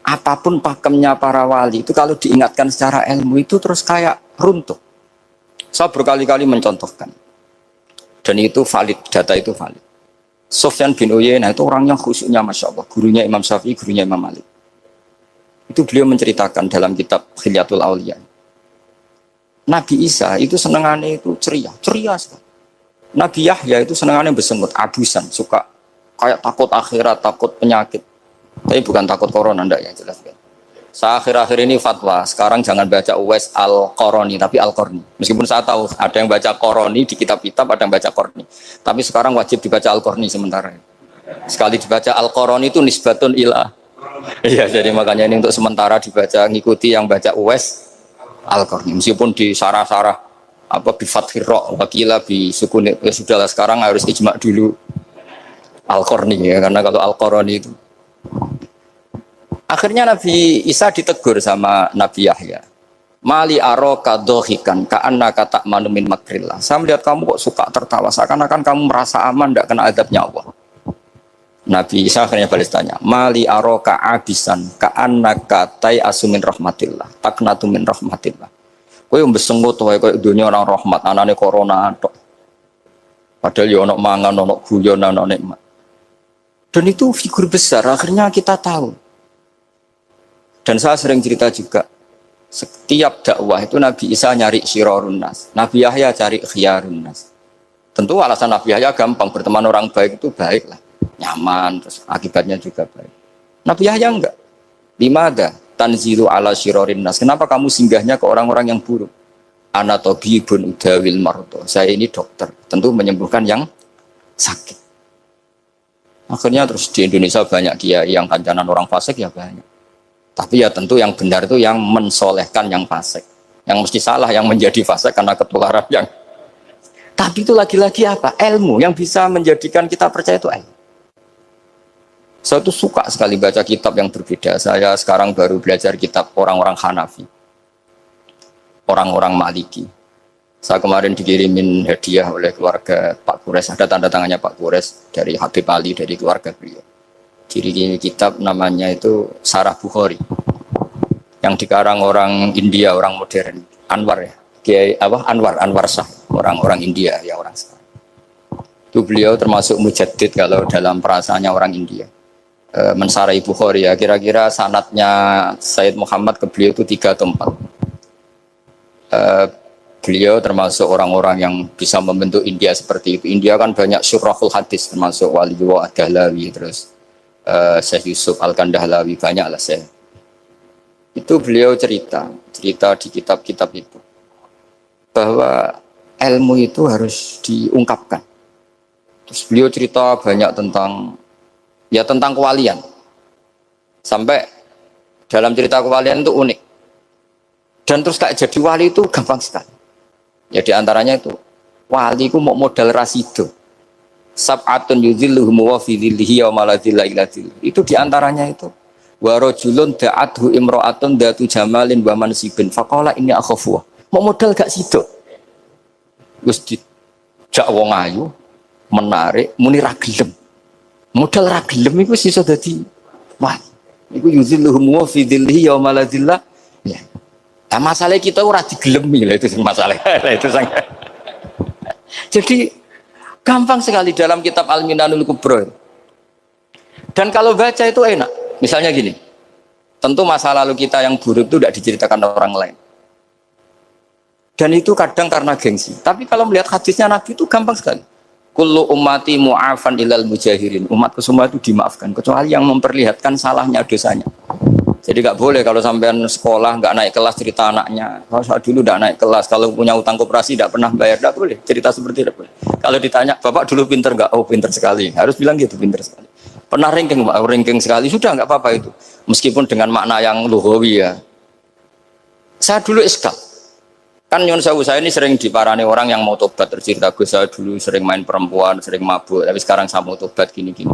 [SPEAKER 1] Apapun pakemnya para wali itu kalau diingatkan secara ilmu itu terus kayak runtuh. Saya berkali-kali mencontohkan. Dan itu valid, data itu valid. Sufyan bin Uyainah itu orang yang khusyuknya Masya Allah. Gurunya Imam Syafi'i, gurunya Imam Malik. Itu beliau menceritakan dalam kitab Khilyatul Auliya. Nabi Isa itu senengannya itu ceria sekali. Nabi Yahya itu senengannya bersengut, abusan, suka kayak takut akhirat, takut penyakit. Tapi bukan takut corona, enggak ya jelas kan. Saya akhir-akhir ini fatwa, sekarang jangan baca Uwais Al-Qarani, tapi Al-Qarni. Meskipun saya tahu ada yang baca Qarani di kitab-kitab, ada yang baca Qarni. Tapi sekarang wajib dibaca Al-Qarni sementara. Sekali dibaca Al-Qarani itu nisbatun ilah. Iya, jadi makanya ini untuk sementara dibaca, ngikuti yang baca Uwais Al-Qarni. Meskipun di sarah-sarah apa bi fathir ra wakila bi sukun ya sudahlah sekarang harus ijma dulu Al-Qarni ya karena kalau Al-Qarani itu akhirnya Nabi Isa ditegur sama Nabi Yahya. Mali aroka dohikan ka'annaka ta'manu min makrillah. Saya melihat kamu kok suka tertawa seakan-akan kamu merasa aman tidak kena azabnya Allah. Nabi Isa akhirnya balas tanya, Mali aroka abisan ka'annaka tai'asu min rahmatillah taknatu min rahmatillah. Kowe mbesengut wae koyo dunia orang rahmat, anane corona tok. Padahal ya ono mangan, ono guyon, ono nikmat. Dan itu figur besar, akhirnya kita tahu. Dan saya sering cerita juga, setiap dakwah itu Nabi Isa nyari syirarun nas, Nabi Yahya cari khiyarun nas. Tentu alasan Nabi Yahya gampang, berteman orang baik itu baik lah, nyaman, terus akibatnya juga baik. Nabi Yahya enggak. Limada tanzilu ala syirarin nas. Kenapa kamu singgahnya ke orang-orang yang buruk? Ana tabibun udawil mardo. Saya ini dokter, tentu menyembuhkan yang sakit. Akhirnya terus di Indonesia banyak kiai yang kancanan orang fasik ya banyak. Tapi ya tentu yang benar itu yang mensolehkan yang fasik. Yang mesti salah yang menjadi fasik karena ketularan yang. Tapi itu lagi-lagi apa? Ilmu yang bisa menjadikan kita percaya itu ilmu. Saya tuh suka sekali baca kitab yang berbeda. Saya sekarang baru belajar kitab orang-orang Hanafi, orang-orang Maliki. Saya kemarin dikirimin hadiah oleh keluarga Pak Kures, ada tanda tangannya Pak Kures dari Habib Ali, dari keluarga beliau. Dikirimin kitab namanya itu Sarah Bukhari, yang dikarang orang India, orang modern, Anwar ya, Kiai Anwar Shah, orang India ya, orang sekarang. Itu beliau termasuk mujaddid kalau dalam perasaannya orang India. Mensarai Bukhari ya, kira-kira sanadnya Sayyid Muhammad ke beliau itu 3 atau 4. Beliau termasuk orang-orang yang bisa membentuk India seperti itu. India kan banyak syurahul hadis, termasuk Waliullah Ad-Dahlawi, terus Syekh Yusuf Al-Kandahlawi, banyak lah Syekh. Itu beliau cerita di kitab-kitab itu bahwa ilmu itu harus diungkapkan. Terus beliau cerita banyak tentang kewalian. Sampai dalam cerita kewalian itu unik. Dan terus kayak jadi wali itu gampang sekali. Ya di antaranya itu wali itu mau modal rasido. Sab'atun yudhilluhum wa fi dhillihi wa la dhilla illa dhilluh. Itu di antaranya itu. Wa rajulun da'athu imra'atun datu jamalin wa mansibin faqala inni akhafu. Mau modal gak sido. Wis dijak wong ayu, menarik, muni ra gelem. Modal ra gelem iku iso dadi wali. Iku yudhilluhum wa fi dhillihi wa la dhilla. Ya. Nah, masalah kita ora digelemi lah, itu masalah. Itu sangat. Jadi gampang sekali dalam kitab Al-Minanul Kubra. Dan kalau baca itu enak. Misalnya gini, tentu masa lalu kita yang buruk itu tidak diceritakan orang lain. Dan itu kadang karena gengsi. Tapi kalau melihat hadisnya Nabi itu gampang sekali. Kullu ummati mu'afan ilal mujahirin. Umatku semua itu dimaafkan, kecuali yang memperlihatkan salahnya, dosanya. Jadi nggak boleh kalau sampean sekolah nggak naik kelas cerita anaknya. Kalau saat dulu nggak naik kelas, kalau punya utang koperasi tidak pernah bayar, nggak boleh cerita seperti itu. Kalau ditanya, bapak dulu pinter nggak? Oh pinter sekali. Harus bilang gitu, pinter sekali. Pernah ranking sekali, sudah nggak apa-apa itu. Meskipun dengan makna yang lugawi ya. Saya dulu iskal. Kan Nyun Sewu saya ini sering diparani orang yang mau tobat, tercerita Gus saya dulu sering main perempuan, sering mabuk, tapi sekarang saya mau tobat gini-gini.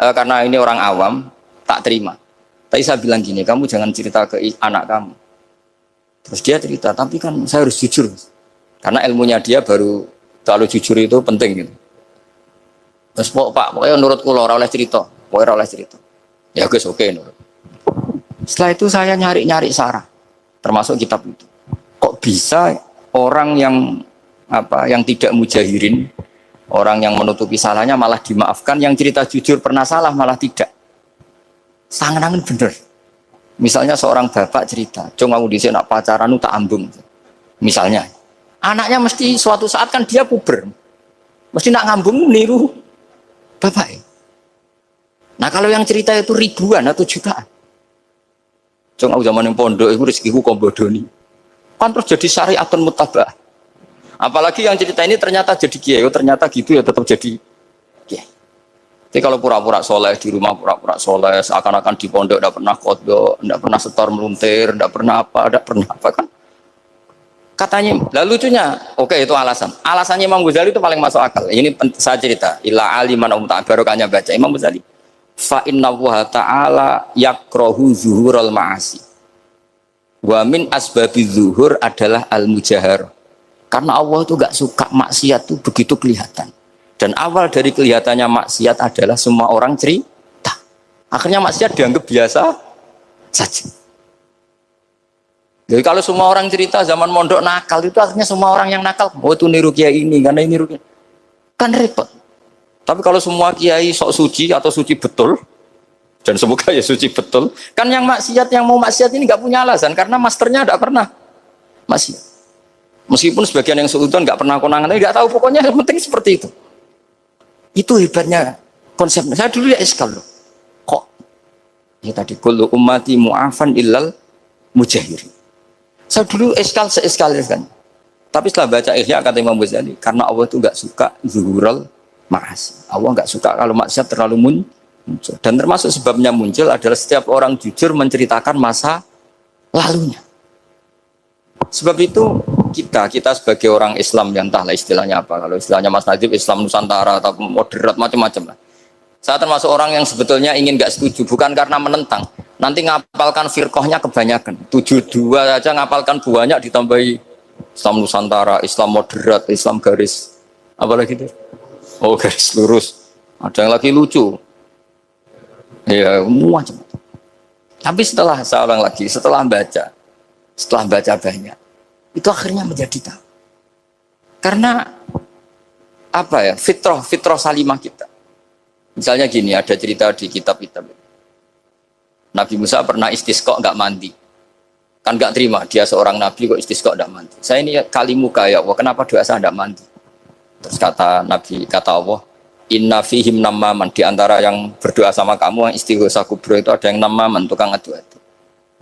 [SPEAKER 1] Karena ini orang awam, tak terima. Tapi saya bilang gini, kamu jangan cerita ke anak kamu. Terus dia cerita, tapi kan saya harus jujur. Karena ilmunya dia baru terlalu jujur itu penting gitu. Terus pokoknya nurut kula ora oleh cerita, pokoknya ora oleh cerita. Ya Gus oke nurut. Setelah itu saya nyari sarah, termasuk kitab itu. Kok bisa orang yang tidak mujahirin, orang yang menutupi salahnya malah dimaafkan, yang cerita jujur pernah salah malah tidak. Sangat bener. Misalnya seorang bapak cerita, "Cung aku dhisik nak pacaran tak ambung." Misalnya, anaknya mesti suatu saat kan dia puber. Mesti nak ngambung niru bapak. Nah, kalau yang cerita itu ribuan atau jutaan. Cung aku zaman yang pondok iku rezekiku kok bodoni. Kan terus jadi syariatun mutabah. Apalagi yang cerita ini ternyata jadi kiai, ternyata gitu ya tetap jadi kiai. Jadi kalau pura-pura soleh di rumah, pura-pura soleh, seakan-akan di pondok tidak pernah kodok, tidak pernah setor meluntir, tidak pernah apa kan? Katanya, lalu lucunya, oke itu alasan. Alasannya Imam Ghazali itu paling masuk akal. Ini saya cerita, illa aliman barokahnya baca Imam Ghazali. Fa inna wa ta'ala yakrohu zuhurul ma'asi. Wa min asbabi zuhur adalah al-mujahar. Karena Allah itu gak suka maksiat itu begitu kelihatan. Dan awal dari kelihatannya maksiat adalah semua orang cerita. Akhirnya maksiat dianggap biasa saja. Jadi kalau semua orang cerita zaman mondok nakal itu akhirnya semua orang yang nakal. Oh itu niru kiai ini, karena ini niru kiai. Kan repot. Tapi kalau semua kiai sok suci atau suci betul, dan semoga ya suci betul, kan yang maksiat, yang mau maksiat ini nggak punya alasan karena masternya tidak pernah maksiat. Meskipun sebagian yang seudon nggak pernah konangan, tapi nggak tahu pokoknya yang penting seperti itu. Itu hebatnya konsepnya. Saya dulu ya iskal loh. Kok? Ya tadi kullu ummati mu'afan illal mujahirin. Saya dulu iskal kan. Tapi setelah baca Ihya kata Imam Ghazali, karena Allah itu nggak suka zuhurul ma'asi. Allah nggak suka kalau maksiat terlalu muncul. Dan termasuk sebabnya muncul adalah setiap orang jujur menceritakan masa lalunya. Sebab itu kita sebagai orang Islam yang entahlah istilahnya apa, kalau istilahnya Mas Najib Islam Nusantara atau moderat macam-macam lah. Saya termasuk orang yang sebetulnya ingin nggak setuju, bukan karena menentang. Nanti ngapalkan firqahnya kebanyakan, 72 aja ngapalkan banyak ditambahi Islam Nusantara, Islam moderat, Islam garis apa lagi itu? Oh garis lurus. Ada yang lagi lucu. Ya macam. Tapi saya ulang lagi, setelah baca banyak, itu akhirnya menjadi tahu. Karena apa ya? Fitrah salimah kita. Misalnya gini, ada cerita di kitab-kitab. Nabi Musa pernah istisqa nggak mandi. Kan nggak terima, dia seorang nabi kok istisqa nggak mandi. Saya ini kalimuka ya Allah, kenapa doa saya nggak mandi? Terus kata Allah, inna fihim namaman, di antara yang berdoa sama kamu yang istighosa kubro itu ada yang namaman, tukang adu-adu.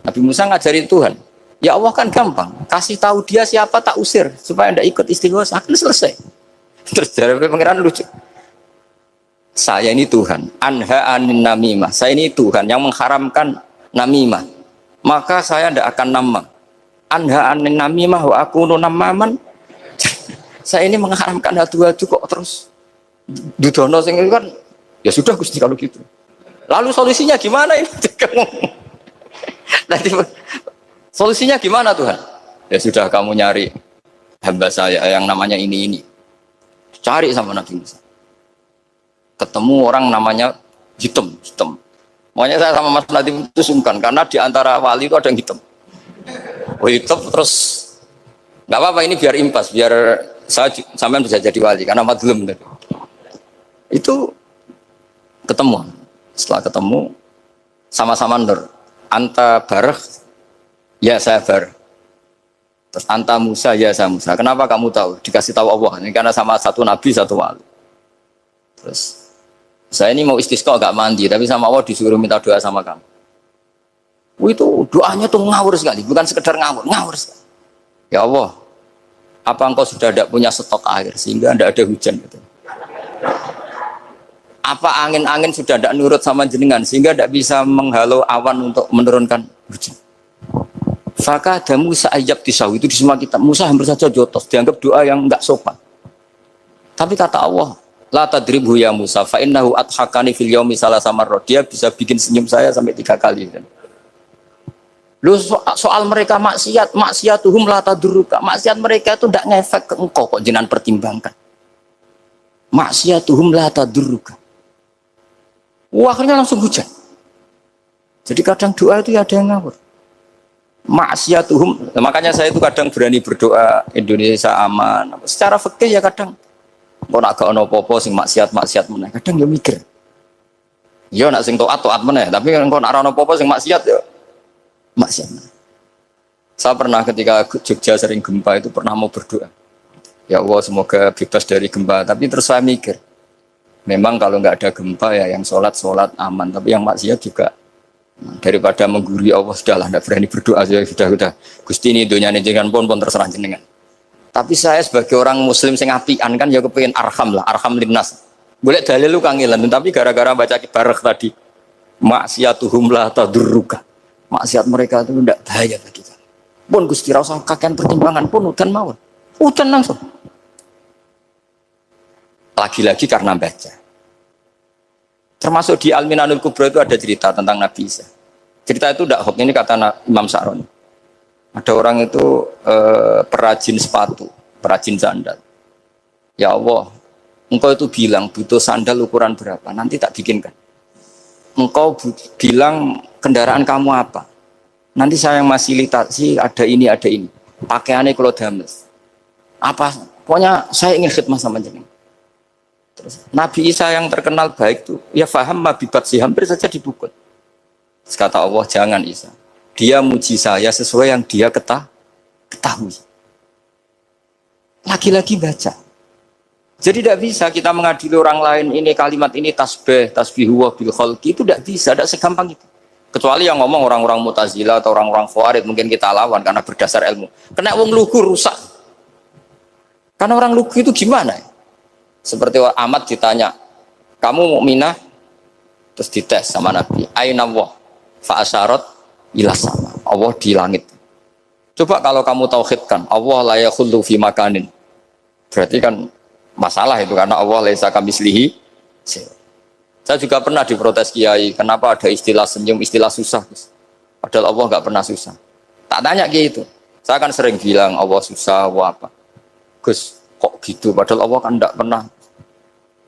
[SPEAKER 1] Nabi Musa ngajarin Tuhan, ya Allah kan gampang, kasih tahu dia siapa tak usir supaya ndak ikut istighosa, akan selesai. Terus dari pengiran lucu. Saya ini Tuhan, anha anin namimah. Saya ini Tuhan yang mengharamkan namimah. Maka saya tidak akan namam. Anha anin namimah wa akunu namaman. Saya ini mengharamkan adu-adu kok terus dudono sing itu kan ya sudah Gusti kalau gitu. Lalu solusinya gimana ini? Nanti solusinya gimana Tuhan? Ya sudah kamu nyari hamba saya yang namanya ini. Cari sama Nabi Musa. Ketemu orang namanya hitam. Makanya saya sama Mas Nadim itu sungkan karena di antara wali itu ada yang hitam. Oh hitam terus nggak apa-apa ini biar impas, biar saya sampean bisa jadi wali karena madlum. Itu ketemu. Setelah ketemu sama-sama nur. Anta barah, ya saya barah. Terus anta Musa, ya saya Musa. Kenapa kamu tahu? Dikasih tahu Allah. Ini karena sama satu nabi, satu wali. Terus saya ini mau istisqa gak mandi, tapi sama Allah disuruh minta doa sama kamu. Itu doanya tuh ngawur sekali, bukan sekedar ngawur sekali. Ya Allah, apa engkau sudah tidak punya stok air sehingga tidak ada hujan? Gitu. Apa angin-angin sudah tidak nurut sama jenengan sehingga tidak bisa menghalau awan untuk menurunkan hujan? Faka ada Musa ayab tisaw, itu di semua kitab. Musa hampir saja jotos, dianggap doa yang enggak sopan. Tapi kata Allah, la tadribhu ya Musa fa innahu adhakani fil yaumi salasa marrat. Dia bisa bikin senyum saya sampai 3 kali. Lu soal mereka maksiatuhum la tadurruka. Maksiat mereka itu tidak ngefek ke engkau kok jenengan pertimbangkan. Maksiatuhum la tadurruka. Wah, akhirnya langsung hujan. Jadi kadang doa itu ya ada yang ngawur. Maksiatuhum, makanya saya itu kadang berani berdoa Indonesia aman. Secara fikih ya kadang kok nak gak ono apa-apa sing maksiat meneh. Kadang ya mikir. Ya nak sing taat meneh, tapi kok nak ono apa-apa sing maksiat ya maksiat meneh. Saya pernah ketika Jogja sering gempa itu pernah mau berdoa. Ya Allah semoga bebas dari gempa, tapi terus saya mikir. Memang kalau nggak ada gempa ya yang sholat aman, tapi yang maksiat juga daripada menggurui Allah sudahlah tidak berani berdoa sudah Gusti ini dunyane jenengan pun terserah jenengan. Tapi saya sebagai orang muslim sing apian kan ya kepengin arham linnas. Boleh dalil lu kangelan, tapi gara-gara baca barak tadi maksiatuhum la tadurruka. Maksiat mereka itu tidak bahaya bagi kita. Pun Gusti ra usah kakean pertimbangan pun udan mawon. Udan langsung. Lagi-lagi karena baca. Termasuk di Al-Minanul Kubra itu ada cerita tentang Nabi Isa. Cerita itu tidak hoax, ini kata Imam Sa'roni. Ada orang itu perajin sepatu, perajin sandal. Ya Allah, engkau itu bilang butuh sandal ukuran berapa, nanti tak bikinkan. Engkau bilang kendaraan kamu apa, nanti saya yang fasilitasi ada ini. Pakaiannya kalau dames. Apa, pokoknya saya ingin khidmah sama jenengan. Terus Nabi Isa yang terkenal baik itu, ya faham mabibat sih, hampir saja dibukul. Terus kata Allah, jangan Isa. Dia muji saya sesuai yang dia ketahui. Lagi-lagi baca. Jadi tidak bisa kita mengadili orang lain ini kalimat ini tasbihu wa bil khalqi, itu tidak bisa, tidak segampang itu. Kecuali yang ngomong orang-orang Mu'tazilah atau orang-orang Khawarij mungkin kita lawan karena berdasar ilmu. Kena wong lugu rusak. Karena orang lugu itu gimana? Seperti Ahmad ditanya, kamu mukminah? Terus dites sama Nabi, aina Allah fa asyarat ila sama, Allah di langit. Coba kalau kamu tauhidkan Allah la yakhullu fi makanin, berarti kan masalah itu karena Allah laisa kamitslihi. Saya juga pernah diprotes kiai, kenapa ada istilah senyum, istilah susah, padahal Allah nggak pernah susah. Tak tanya gitu, Saya kan sering bilang Allah susah, Allah apa. Gus, kok gitu? Padahal Allah kan tidak pernah.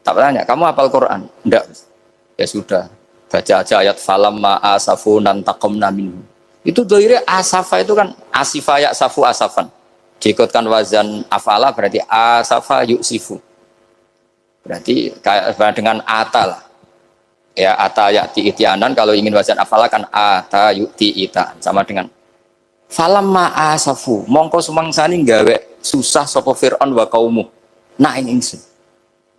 [SPEAKER 1] Tak tanya, kamu hafal Quran? Tidak. Ya sudah, baca aja ayat falam ma'asafu nantakomna minhu. Itu doire asafa itu kan asifa ya safu asafan. Diikutkan wazan afala berarti asafa yuksifu. Berarti kayak dengan ata lah. Ya ata ya'ti itianan, kalau ingin wazan afala kan ata yu'ti ita. Sama dengan falam ma'asafu. Mongko sumangsani gawe susah sapa Fir'aun wa kaumu. Nah ini ingsun.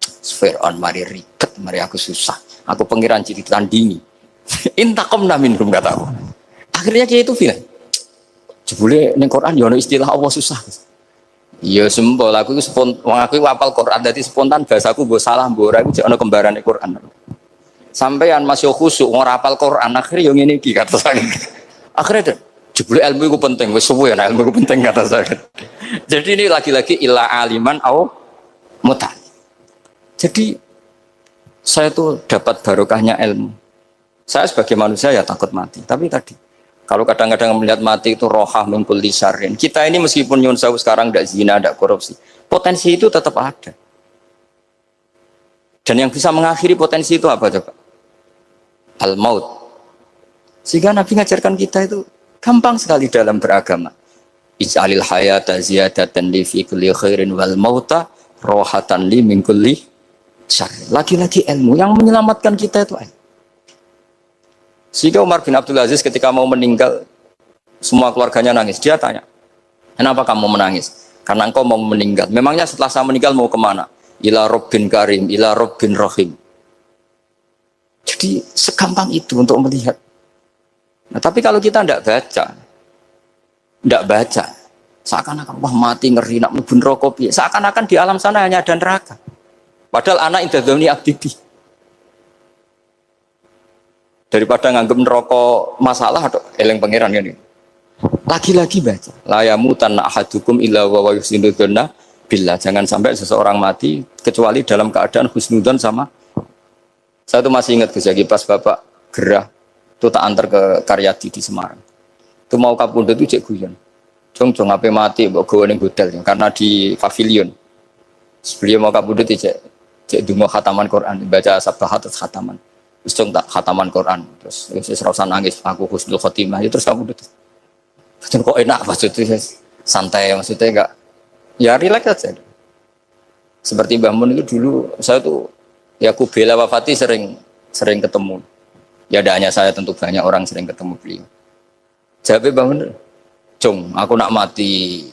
[SPEAKER 1] Fir'aun mari ribet, mari aku susah. Aku pengiran ciri tandingi. Intakom minhum kata aku. Akhirnya dia itu bilang, jebule ning Quran yo ono istilah Allah susah. Iya sembol aku itu wong aku hafal Quran dadi spontan bahasaku mbok salah mbok ora iku jek ono kembarane Quran. Sampeyan masih khusuk ora hafal Quran akhirnya yo ngene iki kata saya. Akhirnya jebule ilmu iku penting wis suwe ya ilmu iku penting kata saya. Jadi ini lagi-lagi ila aliman au muta. Jadi saya tuh dapat barokahnya ilmu. Saya sebagai manusia ya takut mati. Tapi tadi, kalau kadang-kadang melihat mati itu rohah mingkul lisarin. Kita ini meskipun nyun sewu sekarang tidak zina, tidak korupsi. Potensi itu tetap ada. Dan yang bisa mengakhiri potensi itu apa coba? Al-maut. Sehingga Nabi ngajarkan kita itu gampang sekali dalam beragama. Ij'alil hayata ziyadatan li fi kulli khairin wal mauta rohatan li min kulli syarr. Lagi-lagi ilmu yang menyelamatkan kita itu ilmu. Sehingga Umar bin Abdul Aziz ketika mau meninggal, semua keluarganya nangis. Dia tanya, kenapa kamu menangis? Karena engkau mau meninggal. Memangnya setelah saya meninggal mau kemana? Ila Rabbin Karim, ila Rabbin Rahim. Jadi segampang itu untuk melihat. Nah, tapi kalau kita tidak baca, seakan-akan wah mati ngeri nak mlebu neraka piye. Seakan-akan di alam sana hanya ada neraka. Padahal anak indadzoni abdibi. Daripada nganggep neraka masalah atau eleng pangeran kan ini. Lagi-lagi baca. La yamutan ahadukum illa wa yuhsinudzanna billah. Jangan sampai seseorang mati kecuali dalam keadaan husnudzon sama. Saya tuh masih ingat Gus Yagi pas Bapak gerah itu tak antar ke Karyadi di Semarang. Itu mau kapundhut itu cek guyon. Jong ape mati mbok gawe ning hotel karena di pavilion. Sebelum mau kapundhut cek donga khataman Quran, baca sabahat terus khataman. Terus jong tak khataman Quran, terus wis ora usah nangis aku husnul khotimah. Ya terus kapundhut. Betul kok enak maksudnya santai maksudnya enggak ya rileks aja. Seperti Mbah Mun itu dulu saya tuh ya aku bela wafati sering ketemu. Ya ada hanya saya tentu banyak orang sering ketemu beliau. Jawabnya Mbah Mun, Jung, aku nak mati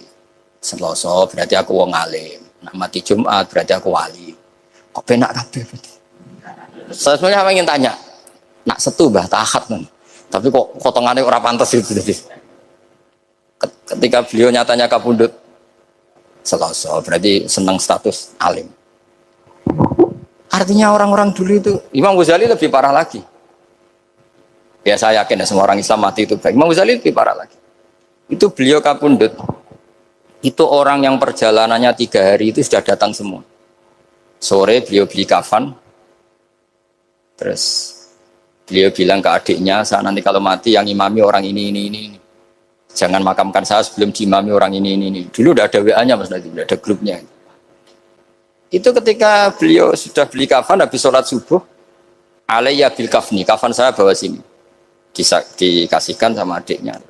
[SPEAKER 1] Selasa berarti aku wong alim. Nak mati Jumat berarti aku wali. Kok penak kabeh berarti. Saya sebenarnya ingin tanya, nak setu Mbah Tahat kan. Tapi kok potongannya ora pantas itu jadi. Ketika beliau nyatanya kapundhut Selasa berarti senang status alim. Artinya orang-orang dulu itu Imam Ghazali lebih parah lagi. Ya saya yakin ya semua orang Islam mati itu baik. Imam Ghazali lebih parah lagi. Itu beliau kapundhut. Itu orang yang perjalanannya 3 hari itu sudah datang semua. Sore beliau beli kafan. Terus beliau bilang ke adiknya, saya nanti kalau mati yang imami orang ini. Jangan makamkan saya sebelum diimami orang ini. Dulu udah ada WA-nya Mas Nabi, udah ada grupnya. Itu ketika beliau sudah beli kafan habis sholat subuh, alayya bil kafni, kafan saya bawa sini. Dikasihkan sama adiknya.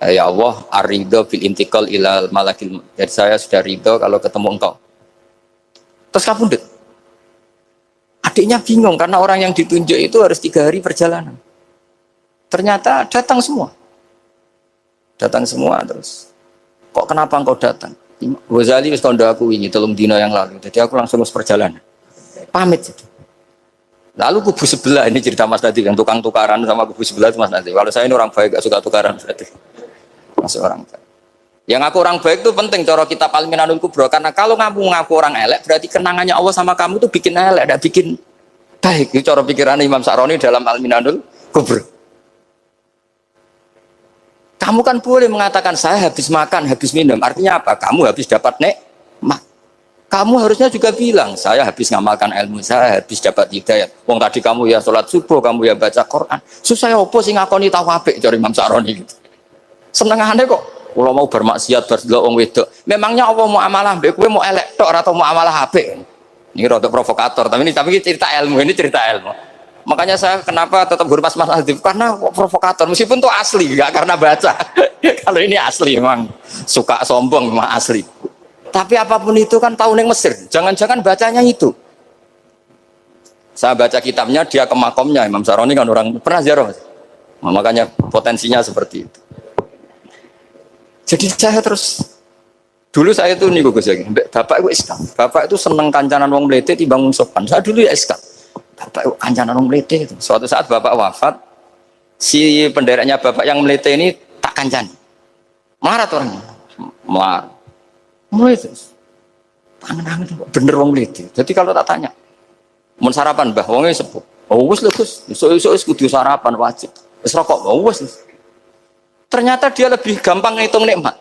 [SPEAKER 1] Ya Allah, ar-ridho bil intiqal ilal malakil. Jadi saya sudah ridho kalau ketemu engkau. Terus kapundhut. Adiknya bingung karena orang yang ditunjuk itu harus 3 hari perjalanan. Ternyata datang semua. Datang semua terus. Kok kenapa engkau datang? Ghazali wis kondo aku wingi 3 dina yang lalu. Jadi aku langsung harus perjalanan. Pamit jadi. Lalu kubu sebelah ini cerita Mas Nadi yang tukang tukaran sama kubu sebelah itu Mas Nadi. Kalau saya ini orang baik gak suka tukaran berarti. Masuk orang baik. Yang aku orang baik itu penting cara kita Al-Minanul Kubro karena kalau ngaku orang elek berarti kenangannya Allah sama kamu itu bikin elek, tidak bikin baik. Itu cara pikiran Imam Sa'roni dalam Al-Minanul Kubro. Kamu kan boleh mengatakan saya habis makan, habis minum. Artinya apa? Kamu habis dapat nikmat. Kamu harusnya juga bilang saya habis ngamalkan ilmu, saya habis dapat hidayah. Wong tadi kamu ya sholat subuh, kamu ya baca Quran. Susah opo sing ngakoni tahu apik cari Imam Sa'roni gitu. Senengane kok Kalau mau bermaksiat berdelok wong wedok. Memangnya Allah mau amalah mbek kowe mau elek tok atau mau amalah apik? Ini rada provokator, tapi ini cerita ilmu, ini cerita ilmu. Makanya saya kenapa tetap hormat Mas Adib karena provokator meskipun itu asli, enggak karena baca. Kalau ini asli memang suka sombong memang asli. Tapi apapun itu kan tahun yang Mesir. Jangan-jangan bacanya itu. Saya baca kitabnya dia ke makomnya Imam Saroni kan orang pernah ziarah. Makanya potensinya seperti itu. Jadi saya terus dulu saya itu nih Gus ya, bapak itu Islam. Bapak itu seneng kancanan wong mlete timbang wong sopan. Saya dulu ya Islam. Bapak itu kancanan wong mlete itu. Suatu saat bapak wafat, si pendereknya bapak yang mlete ini tak kancani. Melarat orangnya. Melarat. Mulai terus. Tangan-tangan bener wong mlete. Jadi kalau tak tanya, mau sarapan mbah wongnya sepuh. Oh wis lho Gus, esuk-esuk wis kudu sarapan wajib. Wis rokok, oh wis. Ternyata dia lebih gampang ngitung nikmat.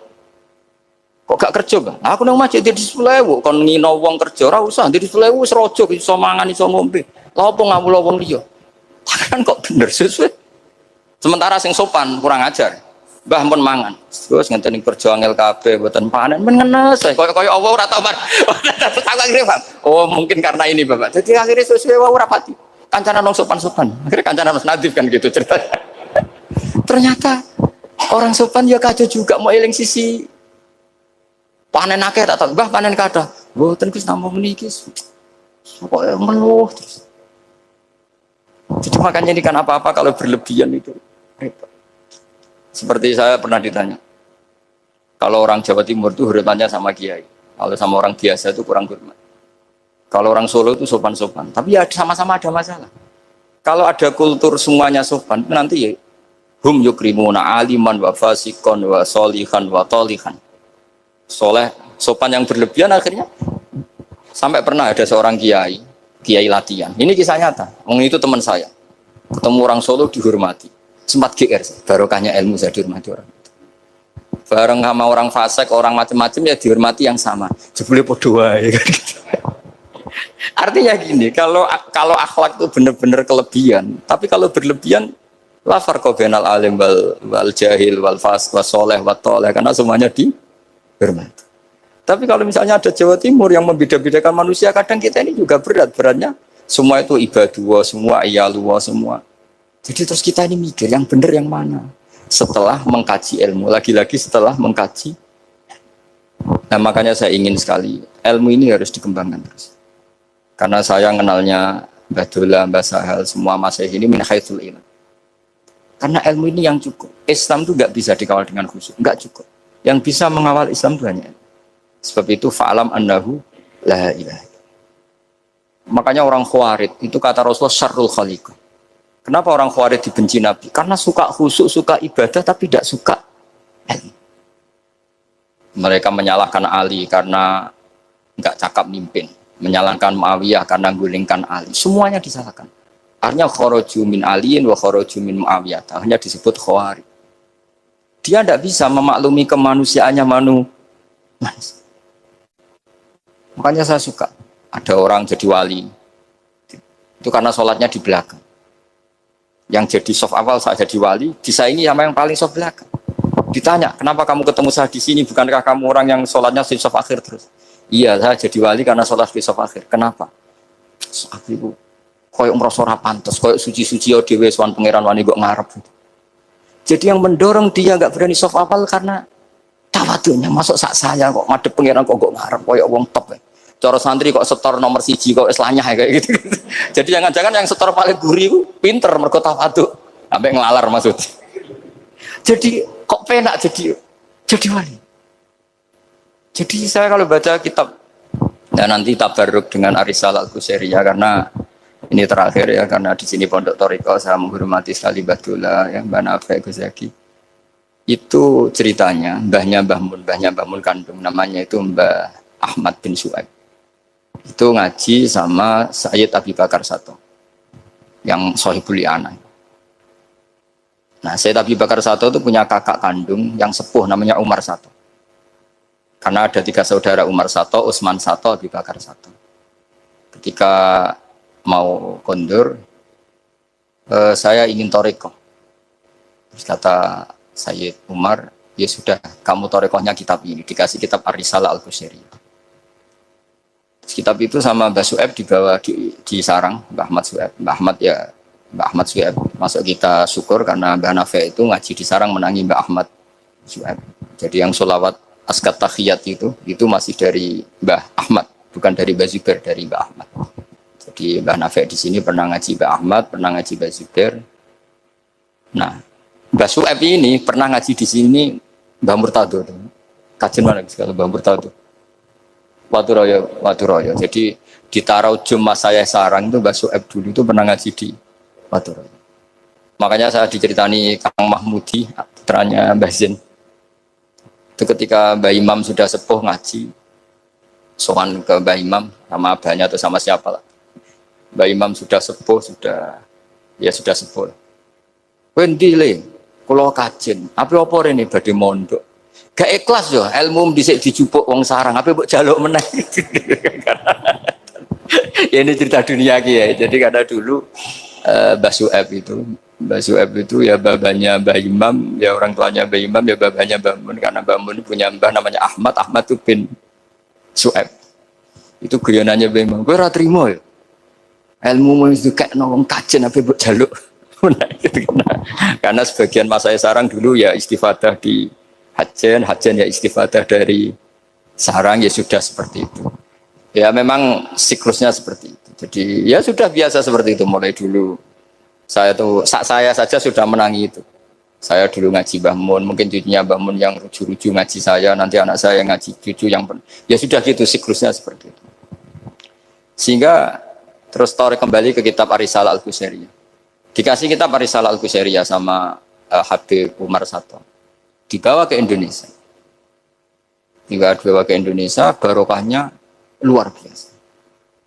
[SPEAKER 1] Kok gak kerja, Bang? Aku nang masjid di 10.000, kon ngino wong kerja ora usah, di 10.000 wis rojo iso mangan iso ngombe. Lha opo ngawula wong liya? Kan kok bener sesuai. Sementara sing sopan kurang ajar. Mbah pun mangan. Terus ngenteni kerja angel kabeh mboten panen men ngenes. Kaya Allah ora tau. Tak akhirnya, Bang. Oh, mungkin karena ini, Bapak. Jadi akhirnya sesuai wae ora pati. Kancanan wong sopan-sopan. Akhirnya kancanan Mas Nadif kan gitu ceritanya. Ternyata orang sopan ya kacau juga mau eling sisi panen akeh tak tahu bah panen kada mboten Gus namung niki pokoke meluh terus. Jadi makanya ini kan apa-apa kalau berlebihan itu repot. Seperti saya pernah ditanya kalau orang Jawa Timur itu hormatnya sama kiai, kalau sama orang biasa itu kurang hormat. Kalau orang Solo itu sopan-sopan, tapi ya sama-sama ada masalah. Kalau ada kultur semuanya sopan nanti ya hum yukrimuna aliman wa fasikon wa solihan wa tolihan. Soleh, sopan yang berlebihan akhirnya sampai pernah ada seorang kiai latihan. Ini kisah nyata. Wong itu teman saya. Ketemu orang Solo dihormati. Sempat GR, barokahnya ilmu saya dihormati orang itu. Bareng sama orang fasik, orang macam-macam ya dihormati yang sama. Jebule padha wae kan gitu. Artinya gini, kalau akhlak itu benar-benar kelebihan, tapi kalau berlebihan la farqa bainal alim wal jahil wal fas was soleh wat toleh karena semuanya dihormati. Tapi kalau misalnya ada Jawa Timur yang membeda-bedakan manusia, kadang kita ini juga beratnya semua itu ibadullah, semua iyalullah semua. Jadi terus kita ini mikir yang benar yang mana? Setelah mengkaji ilmu, lagi-lagi setelah mengkaji. Nah makanya saya ingin sekali ilmu ini harus dikembangkan terus. Karena saya kenalnya Mbah Dola, Mbah Sahal, semua masyayikh ini min haitsul ilm. Karena ilmu ini yang cukup. Islam itu nggak bisa dikawal dengan khusyuk, nggak cukup. Yang bisa mengawal Islam itu hanya ilmu. Sebab itu fa'alam annahu la ilaha. Makanya orang Khawarij itu kata Rasulullah syarrul khaliq. Kenapa orang Khawarij dibenci Nabi? Karena suka khusyuk, suka ibadah tapi tidak suka ilmu. Mereka menyalahkan Ali karena nggak cakap mimpin. Menyalahkan Muawiyah karena gulingkan Ali. Semuanya disalahkan. Artinya kharaju min aliin wa kharaju min Muawiyah. Hanya disebut Khawarij. Dia tidak bisa memaklumi kemanusiaannya manusia. Makanya saya suka ada orang jadi wali. Itu karena sholatnya di belakang. Yang jadi soft awal saat jadi wali, disaingi sama yang paling soft belakang. Ditanya, kenapa kamu ketemu saya di sini? Bukankah kamu orang yang sholatnya di soft akhir terus? Iya, saya jadi wali karena sholat di soft akhir. Kenapa? Aku itu koyok merasa ora pantes, koyok suci-suci ya dhewe sowan pangeran wani kok ngarep. Jadi yang mendorong dia enggak berani soft awal karena tawadhunya. Masuk sak saya kok madhep pangeran kok ngarep koyok wong top. Cara santri kok setor nomor 1 kok wis lanyah kayak gitu. Jadi jangan-jangan yang setor paling gurih itu pinter mergo tawadhu. Sampai ngelalar maksudnya. Jadi kok penak jadi wali. Jadi saya kalau baca kitab dan nanti tabarruk dengan Arisalah Al-Qusairiyah karena ini terakhir ya karena di sini Pondok Thariqah saya menghormati sekali Mbah Dola yang Mbah Nafi Gus Zaki. Itu ceritanya mbahnya Mbah Mun kandung namanya itu Mbah Ahmad bin Su'aib. Itu ngaji sama Sayyid Abi Bakar Sato yang Sohibul Li'anah. Nah Sayyid Abi Bakar Sato itu punya kakak kandung yang sepuh namanya Umar Sato. Karena ada 3 saudara Umar Sato, Utsman Sato, Abi Bakar Sato. Ketika mau kondur, saya ingin thariqah. Terus kata Sayyid Umar, Ya sudah, kamu torekohnya kitab ini, dikasih kitab Ar-Risalah Al-Qusairiyah. Kitab itu sama Mbah Su'eb dibawa di sarang Mbah Ahmad Su'eb. Mbah Ahmad Su'eb. Masuk kita syukur karena Mbah Nafi itu ngaji di sarang menangi Mbah Ahmad Su'eb. Jadi yang sholawat askat takhiyat itu masih dari Mbah Ahmad, bukan dari Mbah Zubair, dari Mbah Ahmad. Jadi Mbah Nafi di sini pernah ngaji Mbah Ahmad, pernah ngaji Mbah Zubair. Nah, Mbah Su'eb ini pernah ngaji di sini Mbah Murtado. Kajian mana sekali Mbah Murtado? Waturoyo. Jadi di Taraujum Mas saya sarang itu Mbah Su'eb dulu itu pernah ngaji di Waturoyo. Makanya saya diceritani Kang Mahmudi, putranya Mbah Zain. Itu ketika Mbah Imam sudah sepuh ngaji, sowan ke Mbah Imam sama abahnya atau sama siapa lah. Mbah Imam sudah sepuh, sudah sepuh. Wendi le, kula kajen, apa rene badhe mondok. Gak ikhlas yo, ilmu dhisik dijupuk wong sarang, apa mbok jaluk meneh. Ya ini cerita dunia ki ya. Jadi karena dulu Mbah Su'eb itu ya babanya Mbah Imam, ya orang tuanya Mbah Imam, ya babanya Mbah Mun, karena Mbah Mun punya mbah namanya Ahmad itu bin Su'eb. Itu guyonannya Mbah Imam, kowe ora trimo ya. Ilmu itu kayak wong kajen apa mbok jaluk. Nah, gitu, karena sebagian masa saya sarang dulu ya istifadah di hajen ya istifadah dari sarang, ya sudah seperti itu. Ya memang siklusnya seperti itu. Jadi ya sudah biasa seperti itu mulai dulu. Saya saja sudah menangi itu. Saya dulu ngaji Mbah Mun, mungkin cucunya Mbah Mun yang ruju-ruju ngaji saya, nanti anak saya yang ngaji cucu yang ya sudah gitu siklusnya seperti itu. Sehingga terus tarik kembali ke kitab Ar-Risalah Al-Qusairiyah. Dikasih kitab Ar-Risalah Al-Qusairiyah sama Habib Umar Sato. Dibawa ke Indonesia. Dibawa ke Indonesia, barokahnya luar biasa.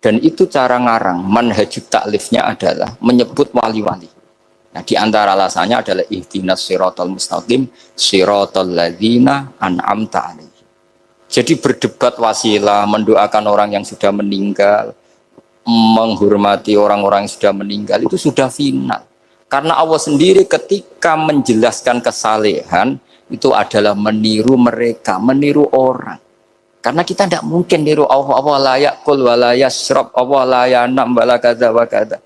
[SPEAKER 1] Dan itu cara ngarang, manhajut taklifnya adalah menyebut wali-wali. Nah, di antara alasannya adalah ihdinas siratal mustaqim, siratal ladzina an'amta alaihim. Jadi berdebat wasilah, mendoakan orang yang sudah meninggal, menghormati orang-orang yang sudah meninggal itu sudah final. Karena Allah sendiri ketika menjelaskan kesalehan itu adalah meniru mereka, meniru orang. Karena kita tidak mungkin niru Allah la yakul wa la yashrab, Allah la yanam wa la kadza wa kadza.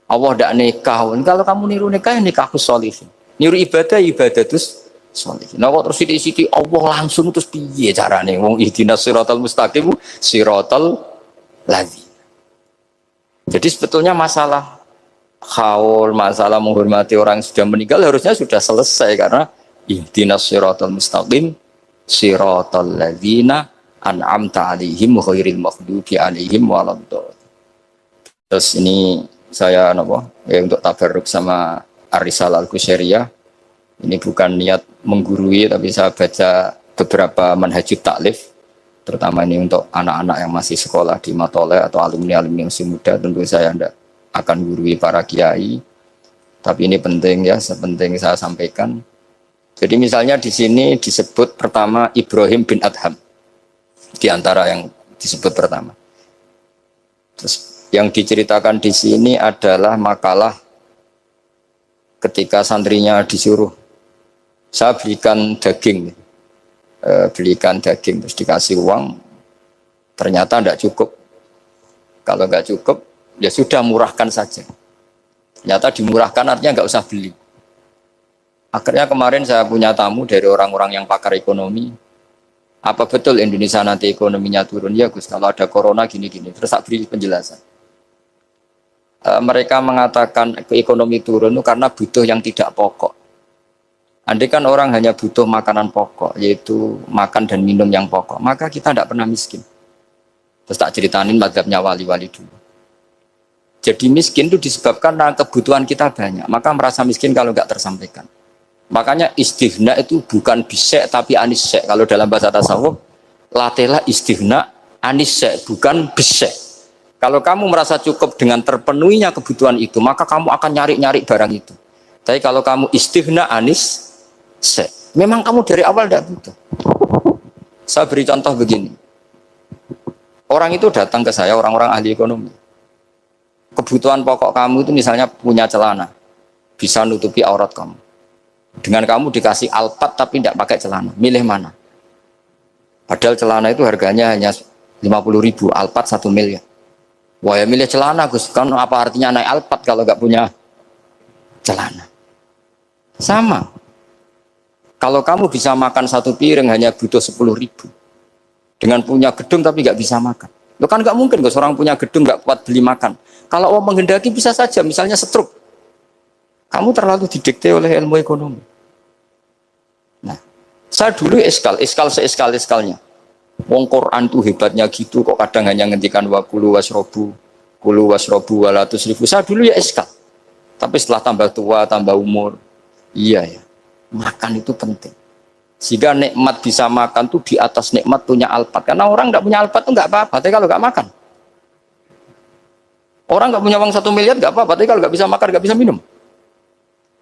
[SPEAKER 1] Allah tidak nikah. Kalau kamu niru nikah, nikahus sholihin. Niru ibadah terus sholihin. Nah kok terus sithik-sithik Allah langsung terus piye carane wong ihdinas siratal mustaqim siratal ladzina. Jadi sebetulnya masalah haul, masalah menghormati orang yang sudah meninggal harusnya sudah selesai karena ihdinas siratal mustaqim siratal ladzina an'amta alaihim ghairil maghdubi alaihim waladdallin. Terus ini saya untuk tabarruk sama Ar-Risalah Al-Qusairiyah. Ini bukan niat menggurui tapi saya baca beberapa manhajut taklif. Terutama ini untuk anak-anak yang masih sekolah di Matole atau alumni-alumni yang masih muda, tentu saya tidak akan gurui para kiai. Tapi ini penting ya, sepenting saya sampaikan. Jadi misalnya di sini disebut pertama Ibrahim bin Adham, di antara yang disebut pertama. Terus yang diceritakan di sini adalah makalah ketika santrinya disuruh, saya belikan daging terus dikasih uang, ternyata tidak cukup. Kalau nggak cukup ya sudah murahkan saja. Ternyata dimurahkan artinya nggak usah beli. Akhirnya kemarin saya punya tamu dari orang-orang yang pakar ekonomi. Apa betul Indonesia nanti ekonominya turun? Ya Gus, kalau ada corona gini-gini. Terus saya beri penjelasan. Mereka mengatakan ekonomi turun itu karena butuh yang tidak pokok. Andai kan orang hanya butuh makanan pokok, yaitu makan dan minum yang pokok, maka kita tidak pernah miskin. Terus tak ceritainin mazhabnya wali-wali dulu. Jadi miskin itu disebabkan karena kebutuhan kita banyak, maka merasa miskin kalau nggak tersampaikan. Makanya istighna itu bukan bisek tapi anisek. Kalau dalam bahasa tasawuf, latihlah istighna anisek, bukan bisek. Kalau kamu merasa cukup dengan terpenuhinya kebutuhan itu, maka kamu akan nyari-nyari barang itu. Tapi kalau kamu istighna anis, memang kamu dari awal tidak butuh. Saya beri contoh begini. Orang itu datang ke saya, orang-orang ahli ekonomi. Kebutuhan pokok kamu itu misalnya punya celana, bisa nutupi aurat kamu. Dengan kamu dikasih alpat tapi tidak pakai celana, milih mana? Padahal celana itu harganya hanya 50.000, alpat 1 miliar. Wah ya milih celana Gus, kan apa artinya naik alpat kalau nggak punya celana? Sama. Kalau kamu bisa makan satu piring hanya butuh 10.000. Dengan punya gedung tapi nggak bisa makan. Lo kan nggak mungkin Gus, orang punya gedung nggak kuat beli makan. Kalau Allah menghendaki bisa saja, misalnya stroke. Kamu terlalu didikte oleh ilmu ekonomi. Nah, saya dulu iskal seeskal-eskalnya. Wong Quran tuh hebatnya gitu kok kadang hanya ngendikan kulu wasrobu walatus ribu. Saya dulu ya iskal. Tapi setelah tambah tua, tambah umur, iya ya, makan itu penting. Sehingga nikmat bisa makan tuh di atas nikmat punya alpat. Karena orang nggak punya alpat tuh nggak apa-apa, tapi kalau nggak makan. Orang nggak punya uang 1 miliar nggak apa-apa, tapi kalau nggak bisa makan, nggak bisa minum.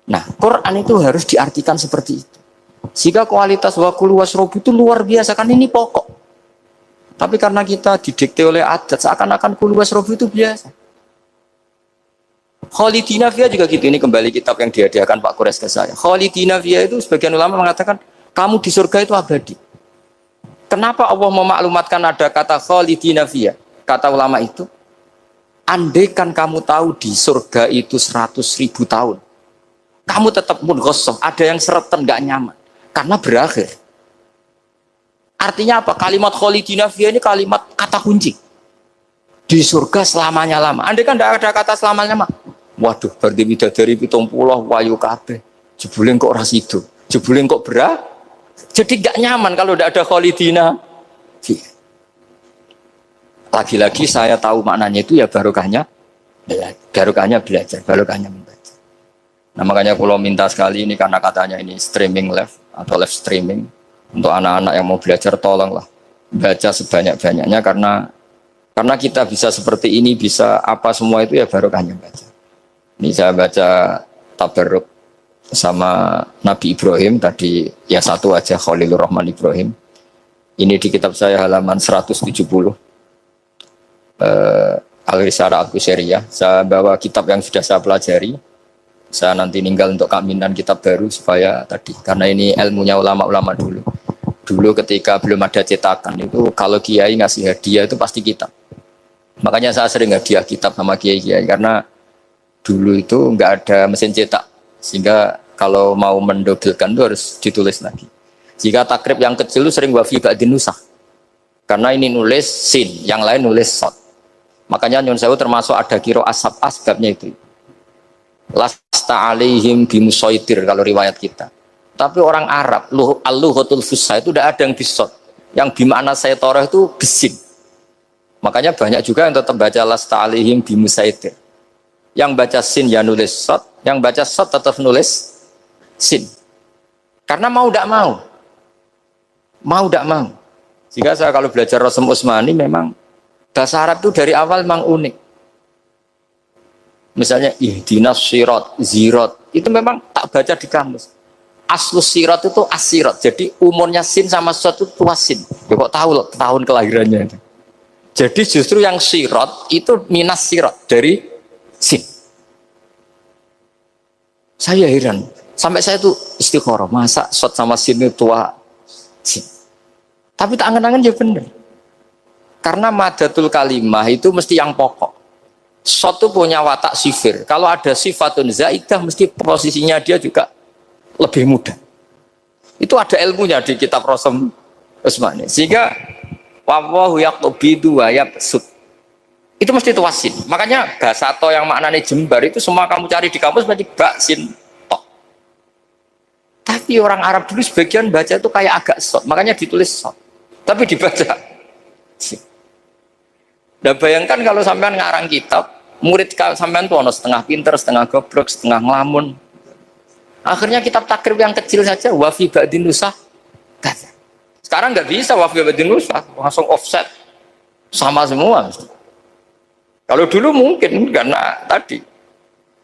[SPEAKER 1] Nah, Quran itu harus diartikan seperti itu. Sehingga kualitas wakulu wasrobu itu luar biasa, kan ini pokok. Tapi karena kita didikte oleh adat, seakan-akan kulu wasrobu itu biasa. Khalidina Fiyah juga gitu, ini kembali kitab yang dihadiahkan Pak Kures ke saya. Khalidina Fiyah itu sebagian ulama mengatakan, kamu di surga itu abadi. Kenapa Allah memaklumatkan ada kata Khalidina Fiyah? Kata ulama itu, andaikan kamu tahu di surga itu 100.000 tahun, kamu tetap munghossoh, ada yang seretan gak nyaman. Karena berakhir. Artinya apa? Kalimat khalidina fiyah ini kalimat kata kunci. Di surga selamanya lama. Andai kan tidak ada kata selamanya lama. Waduh, berarti bidadari 70 wayu kabeh. Jebule kok ras itu. Jebule kok berat. Jadi gak nyaman kalau tidak ada khalidina fiyah. Lagi-lagi saya tahu maknanya itu ya barokahnya belajar, barokahnya membaca. Nah makanya kalau minta sekali ini karena katanya ini streaming live atau live streaming. Untuk anak-anak yang mau belajar tolonglah baca sebanyak-banyaknya karena kita bisa seperti ini, bisa apa semua itu ya barokahnya baca. Ini saya baca tabarruk sama Nabi Ibrahim tadi ya satu aja, Khalilur Rahman Ibrahim. Ini di kitab saya halaman 170. Al-Risalah Al-Qusairiyah. Saya bawa kitab yang sudah saya pelajari. Saya nanti ninggal untuk kaminan kitab baru supaya tadi, karena ini ilmunya ulama-ulama dulu. Dulu ketika belum ada cetakan itu kalau kiai ngasih hadiah itu pasti kitab. Makanya saya sering hadiah kitab sama kiai-kiai karena dulu itu nggak ada mesin cetak, sehingga kalau mau mendobelkan itu harus ditulis lagi. Jika takrib yang kecil itu sering wafi ba'din nusakh, karena ini nulis sin, yang lain nulis sod. Makanya Nyun Sewu termasuk ada kiro asbabnya itu. Lasta alaihim bimusaitir kalau riwayat kita. Tapi orang Arab, al-lughatul fusha itu tidak ada yang bisot. Yang bimana saytorah itu bisin. Makanya banyak juga yang tetap baca lasta alaihim bimusaitir. Yang baca sin ya nulis sot, yang baca sot tetap nulis sin. Karena mau tidak mau. Mau tidak mau. Jika saya kalau belajar Rasul Utsmani memang bahasa Arab itu dari awal memang unik. Misalnya ihdinas sirat, zirat, itu memang tak baca di kamus. Aslus sirat itu asirat, jadi umurnya sin sama sot itu tuasin. Ya kok tahu loh tahun kelahirannya itu. Jadi justru yang sirat itu minas sirat dari sin. Saya heran, sampai saya tuh istikharah, masa sot sama sin itu tua sin. Tapi tak angen-angen ya bener. Karena madatul kalimah itu mesti yang pokok. Sot itu punya watak sifir. Kalau ada sifatun zaidah mesti posisinya dia juga lebih mudah. Itu ada ilmunya di kitab Rasul Utsmani. Sehingga wallahu yaqbidu wa yabsut. Itu mesti tuasin. Makanya bahasa to yang maknanya jembar itu semua kamu cari di kamus berarti baksin tok. Tapi orang Arab dulu sebagian baca itu kayak agak sot. Makanya ditulis sot. Tapi dibaca sin. Nah bayangkan kalau sampean ngarang kitab, murid sampean tuh ono setengah pinter, setengah goblok, setengah ngelamun. Akhirnya kitab takrib yang kecil saja wafi ba'din nusakh. Sekarang nggak bisa wafi ba'din nusakh, langsung offset sama semua. Kalau dulu mungkin karena tadi.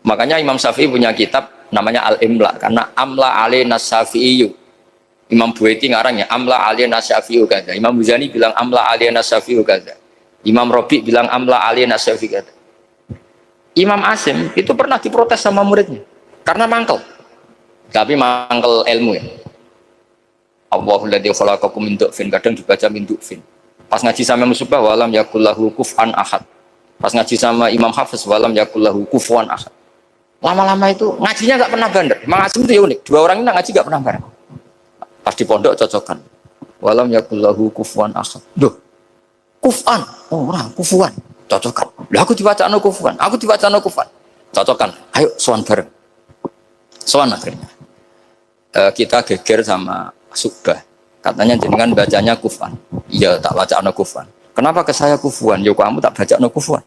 [SPEAKER 1] Makanya Imam Syafi'i punya kitab namanya Al-Imla karena amla alaina Syafi'i. Imam Buaiti ngarangnya amla alaina Syafi'i kaza. Imam Muzani bilang amla alaina Syafi'i kaza. Imam Robi bilang amla alaina Syafi'i kaza. Imam Asim itu pernah diprotes sama muridnya karena mangkel. Tapi mangkel ilmu ya. Allahul ladzi khalaqakum min du'fin, kadang dibaca min du'fin. Pas ngaji sama Musybah walam yakullahu kufuwan ahad. Pas ngaji sama Imam Hafiz walam yakullahu kufuwan ahad. Lama-lama itu ngajinya nggak pernah bandar. Imam Asim itu ya unik. Dua orang ini ngaji nggak pernah bareng. Pas di pondok cocokan. Walam yakullahu kufuwan ahad. Duh, kufan, orang kufuwan, cocokan. Lah aku dibaca no kufuwan, aku dibaca no kufan, cocokan. Ayo sowan bareng. Sowan akhirnya. Kita geger sama Syu'bah. Katanya jenengan bacanya kufan. Iya, tak baca no kufan. Kenapa ke saya kufuwan? Ya kamu tak baca no kufan.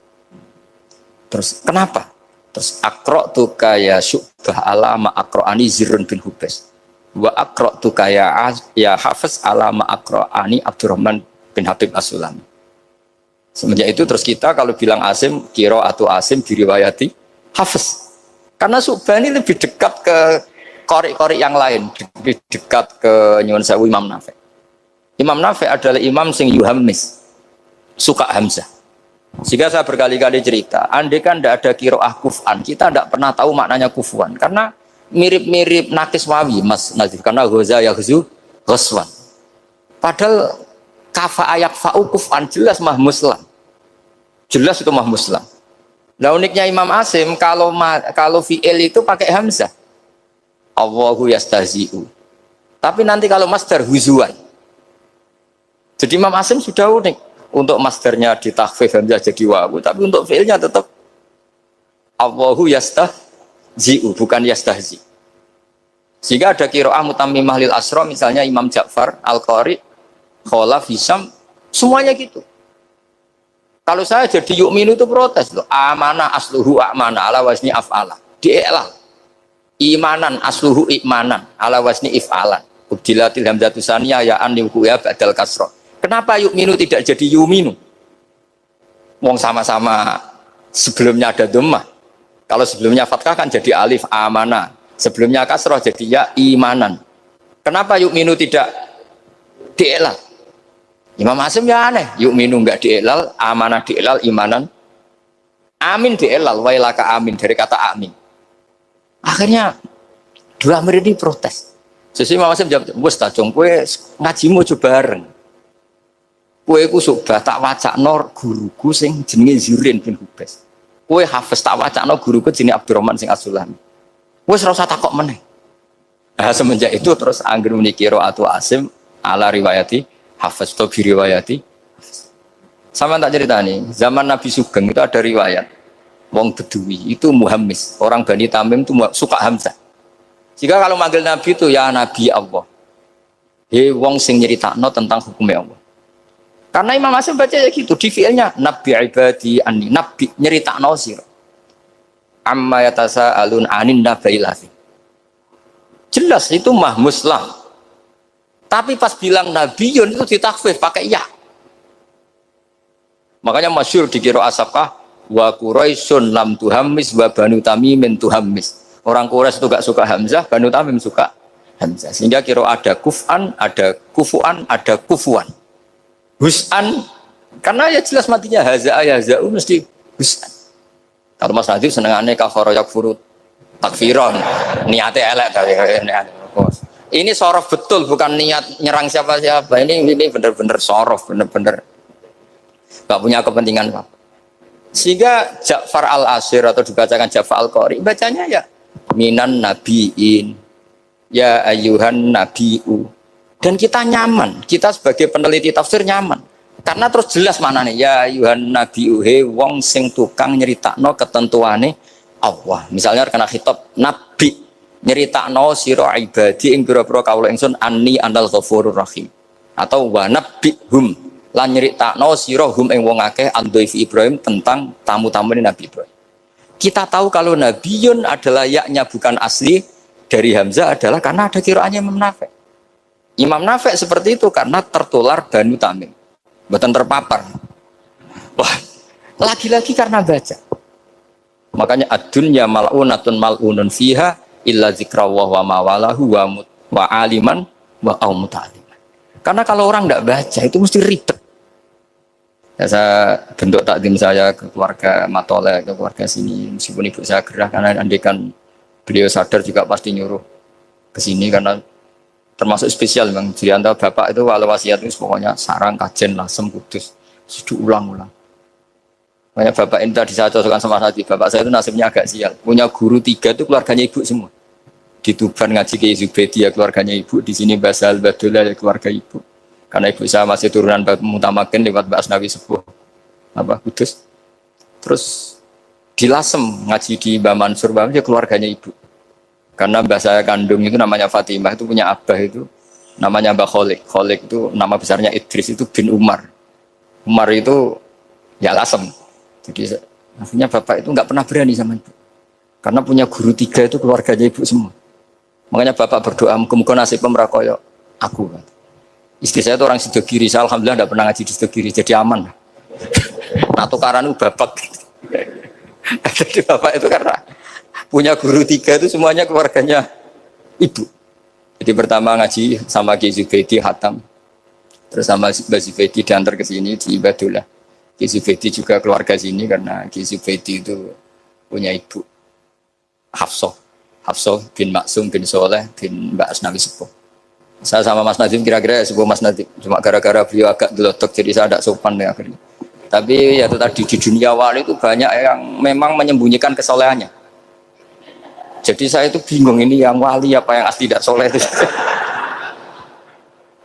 [SPEAKER 1] Terus kenapa? Terus akro tu kaya Syu'bah alama akroani Zirun bin Hubes. Wa akro tu kaya ya Hafiz alama akroani Abdurrahman bin Habib As-Sulami. Semenjak itu terus kita kalau bilang Asim, kiro atau Asim diriwayati Hafiz. Karena Syu'bah ini lebih dekat ke qori-qori yang lain, lebih dekat ke Nyuwun Sewu Imam Nafi'. Imam Nafi' adalah imam sing yuhammis, suka hamzah. Sehingga saya berkali-kali cerita, andai kan tidak ada kiroah kuf'an, kita tidak pernah tahu maknanya kufuan. Karena mirip-mirip nakis wawi, Mas Nazif. Karena ghoza yaghzu ghoswan. Padahal kafa ayak fa'u kuf'an jelas mah muslam. Jelas itu mah muslam. Nah uniknya Imam Asim, kalau fi'il itu pakai hamzah. Allahu yastahzi'u. Tapi nanti kalau masdar huzuan. Jadi Imam Asim sudah unik. Untuk masdarnya ditakhfif hamzah jadi wawu, tapi untuk fi'ilnya tetap Allahu yastahzi'u, bukan yastahzi. Sehingga ada qiraah mutammimah lil asra, misalnya Imam Ja'far Al-Qari, Khalaf, Hisam, semuanya gitu. Kalau saya jadi yu'minu itu protes loh. Amana asluhu a'mana ala wazni af'ala. Di'elal. Imanan asluhu i'manan ala wazni if'alan. Ubdilatil hamzatu saniyah ya an liwuya ba'dal kasra. Kenapa yu'minu tidak jadi yu'minu? Wong sama-sama sebelumnya ada dhammah. Kalau sebelumnya fathah kan jadi alif amana. Sebelumnya kasrah jadi ya imanan. Kenapa yu'minu tidak di'elal? Imam Asim ya aneh. Yu'minu enggak di'elal, amanah di'elal, imanan. Amin di'elal, wailaka amin, dari kata amin. Akhirnya dua murid ini protes. Sesuai Imam Asim jawab, wes tak jong, kue ngajimu coba bareng. Kue ku Syu'bah tak wacakno guruku sing jenenge Zirin bin Hubes. Kue Hafiz tak wacakno guruku jenenge Abdurrahman sing As-Sulami. Wes ora usah takok meneh. Nah, semenjak itu terus angger muni qiraatu Asim ala riwayati Hafiz atau riwayati. Sama tak cerita nih, zaman Nabi Sugeng itu ada riwayat wong Bedui itu muhammis, orang Bani Tamim itu suka hamzah. Jika kalau manggil Nabi itu ya Nabi Allah. He wong sing nyeritakno tentang hukumnya Allah. Karena Imam Asim baca ya gitu di fiilnya Nabi ibadi anni, Nabi nyeritakno sira. Amma yatasaalun anin nabailafi. Jelas itu mah muslam. Tapi pas bilang nabiyun itu ditakfif pakai ya. Makanya masyhur di qiraah Safqah wa Quraisyun lam tuhammis wa Banu Tamimin tuhammis. Orang Quraisy itu gak suka hamzah, Banu Tamim suka hamzah. Sehingga qiraah ada kuf'an, ada kufuan, ada kufuan. Hus'an, karena ya jelas matinya haza'a yaza'u mesti hus'an. Kalau Mas Nadif senengannya kafara yakfuru takfiron, niatnya elek tapi ini sorof betul, bukan niat nyerang siapa-siapa. Ini benar-benar sorof, benar-benar gak punya kepentingan apa. Sehingga Ja'far al-Ashir atau dibacakan Ja'far al-Qari bacanya ya minan nabiin ya ayuhan nabiu. Dan kita nyaman, kita sebagai peneliti tafsir nyaman. Karena terus jelas maknanya ya ayuhan nabiu he wong sing tukang nyeritakno ketentuane Allah. Misalnya kena khitab nabi nyeritakno sira ibadi ing pira-pira kawula ingsun anni anal ghafurur rahim. Atau wa nabbihum lan nyeritakno sira hum ing wong akeh andhaifi Ibrahim tentang tamu-tamune Nabi Ibrahim. Kita tahu kalau nabiyun adalah yaknya bukan asli dari hamzah adalah karena ada qiraahnya Imam Nafi'. Imam Nafi' seperti itu karena tertular Banu Tamim. Mboten terpapar. Wah, lagi-lagi karena baca. Makanya ad-dunya mal'unatun mal'unun fiha illa zikrawah wa mawalahu wa aliman wa muta'aliman. Karena kalau orang tidak baca itu mesti ribet. Ya, saya bentuk takdim saya ke keluarga Matole, ke keluarga sini. Meskipun ibu saya gerah karena andikan beliau sadar juga pasti nyuruh ke sini karena termasuk spesial Bang. Di antara bapak itu walau wasiat itu pokoknya sarang kajen lasem kudus sudah ulang-ulang. Makanya bapak ini tadi saya cocokkan sama Nadi. Bapak saya itu nasibnya agak sial. Punya guru 3 itu keluarganya ibu semua. Di Tuban ngaji ke Zubedi ya keluarganya ibu. Di sini Basal Badullah ya keluarga ibu. Karena ibu saya masih turunan Mutamakin lewat Mbak Asnawi Sepuh. Kudus. Terus di Lasem ngaji di Mbak Mansur ya keluarganya ibu. Karena mbah saya kandung itu namanya Fatimah, itu punya abah itu namanya Mbah Kholik. Kholik itu nama besarnya Idris, itu bin Umar. Umar itu ya Lasem. Jadi akhirnya bapak itu nggak pernah berani sama ibu. Karena punya guru 3 itu keluarganya ibu semua. Makanya bapak berdoa, muka-muka nasib pemerakoyo aku. Istri saya itu orang Sidogiri, saya alhamdulillah tidak pernah ngaji di Sidogiri, jadi aman. Nah tukaran itu bapak. Jadi bapak itu karena punya guru 3 itu semuanya keluarganya ibu. Jadi pertama ngaji sama Ki Zubedi Hatam. Terus sama Mbak Zubedi diantar ke sini di Ibadullah. Ki Zubedi juga keluarga sini karena Ki Zubedi itu punya ibu Hafsah. Hafsah bin Maksum bin Soleh bin Mbak Asnawi Sepuh. Saya sama Mas Nadim kira-kira ya sepuh Mas Nadim. Cuma gara-gara beliau agak gelotok jadi saya tidak sopan ya akhirnya. Tapi ya itu tadi di dunia wali itu banyak yang memang menyembunyikan kesolehannya. Jadi saya itu bingung ini yang wali apa yang asli tidak soleh itu.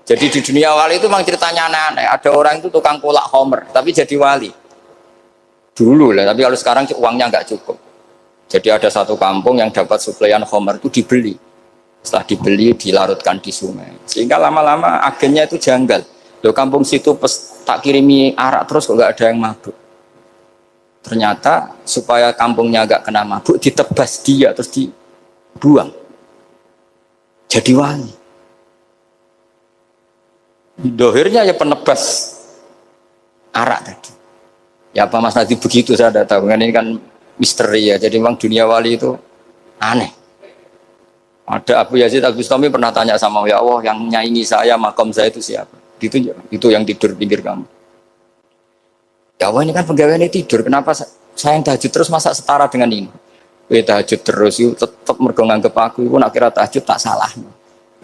[SPEAKER 1] Jadi di dunia wali itu memang ceritanya aneh-aneh. Ada orang itu tukang kolak homer, tapi jadi wali. Dulu lah, tapi kalau sekarang uangnya nggak cukup. Jadi ada satu kampung yang dapat suplaian homer itu dibeli. Setelah dibeli dilarutkan di sungai. Sehingga lama-lama agennya itu janggal. Loh kampung situ tak kirimi arak terus kok nggak ada yang mabuk. Ternyata supaya kampungnya agak kena mabuk ditebas dia terus dibuang jadi wali. Dohirnya ya penebas arak tadi. Ya apa Mas Nadi begitu saya tidak tahu kan ini kan misteri ya. Jadi memang dunia wali itu aneh. Ada Abu Yazid Al-Bustami pernah tanya sama ya Allah yang nyaingi saya makom saya itu siapa? Itu yang tidur pinggir kamu. Ya Allah ini kan pegawai ini tidur, kenapa saya yang tahajud terus masa setara dengan ini? Tahajud terus, itu tetap mergo nganggep aku, itu nak kira tahajud tak salah.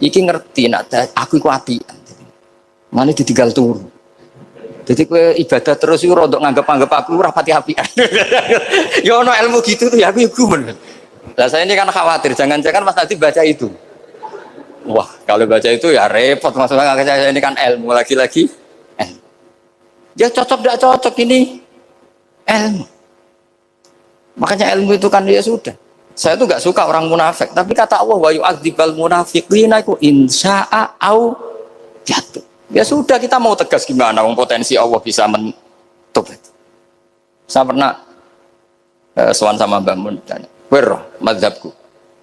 [SPEAKER 1] Iki ngerti, nak aku itu api. Mana ditinggal turu. Jadi kue ibadah terus itu rodok nganggep aku rapati api. Ya ono ilmu gitu tuh ya aku gumen. Lah saya ini kan khawatir, jangan-jangan Mas Nadi baca itu. Wah kalau baca itu ya repot, maksudnya saya ini kan ilmu lagi-lagi. Dia cocok tidak cocok ini ilmu. Makanya ilmu itu kan ya sudah. Saya tuh nggak suka orang munafik. Tapi kata Allah wa yu'adzibal munafiqina iku insya'a au jatuh. Ya sudah kita mau tegas gimana? Wong potensi Allah bisa menutup. Saya pernah sowan sama Mbah Mun tanya, "Wer mazhabku?"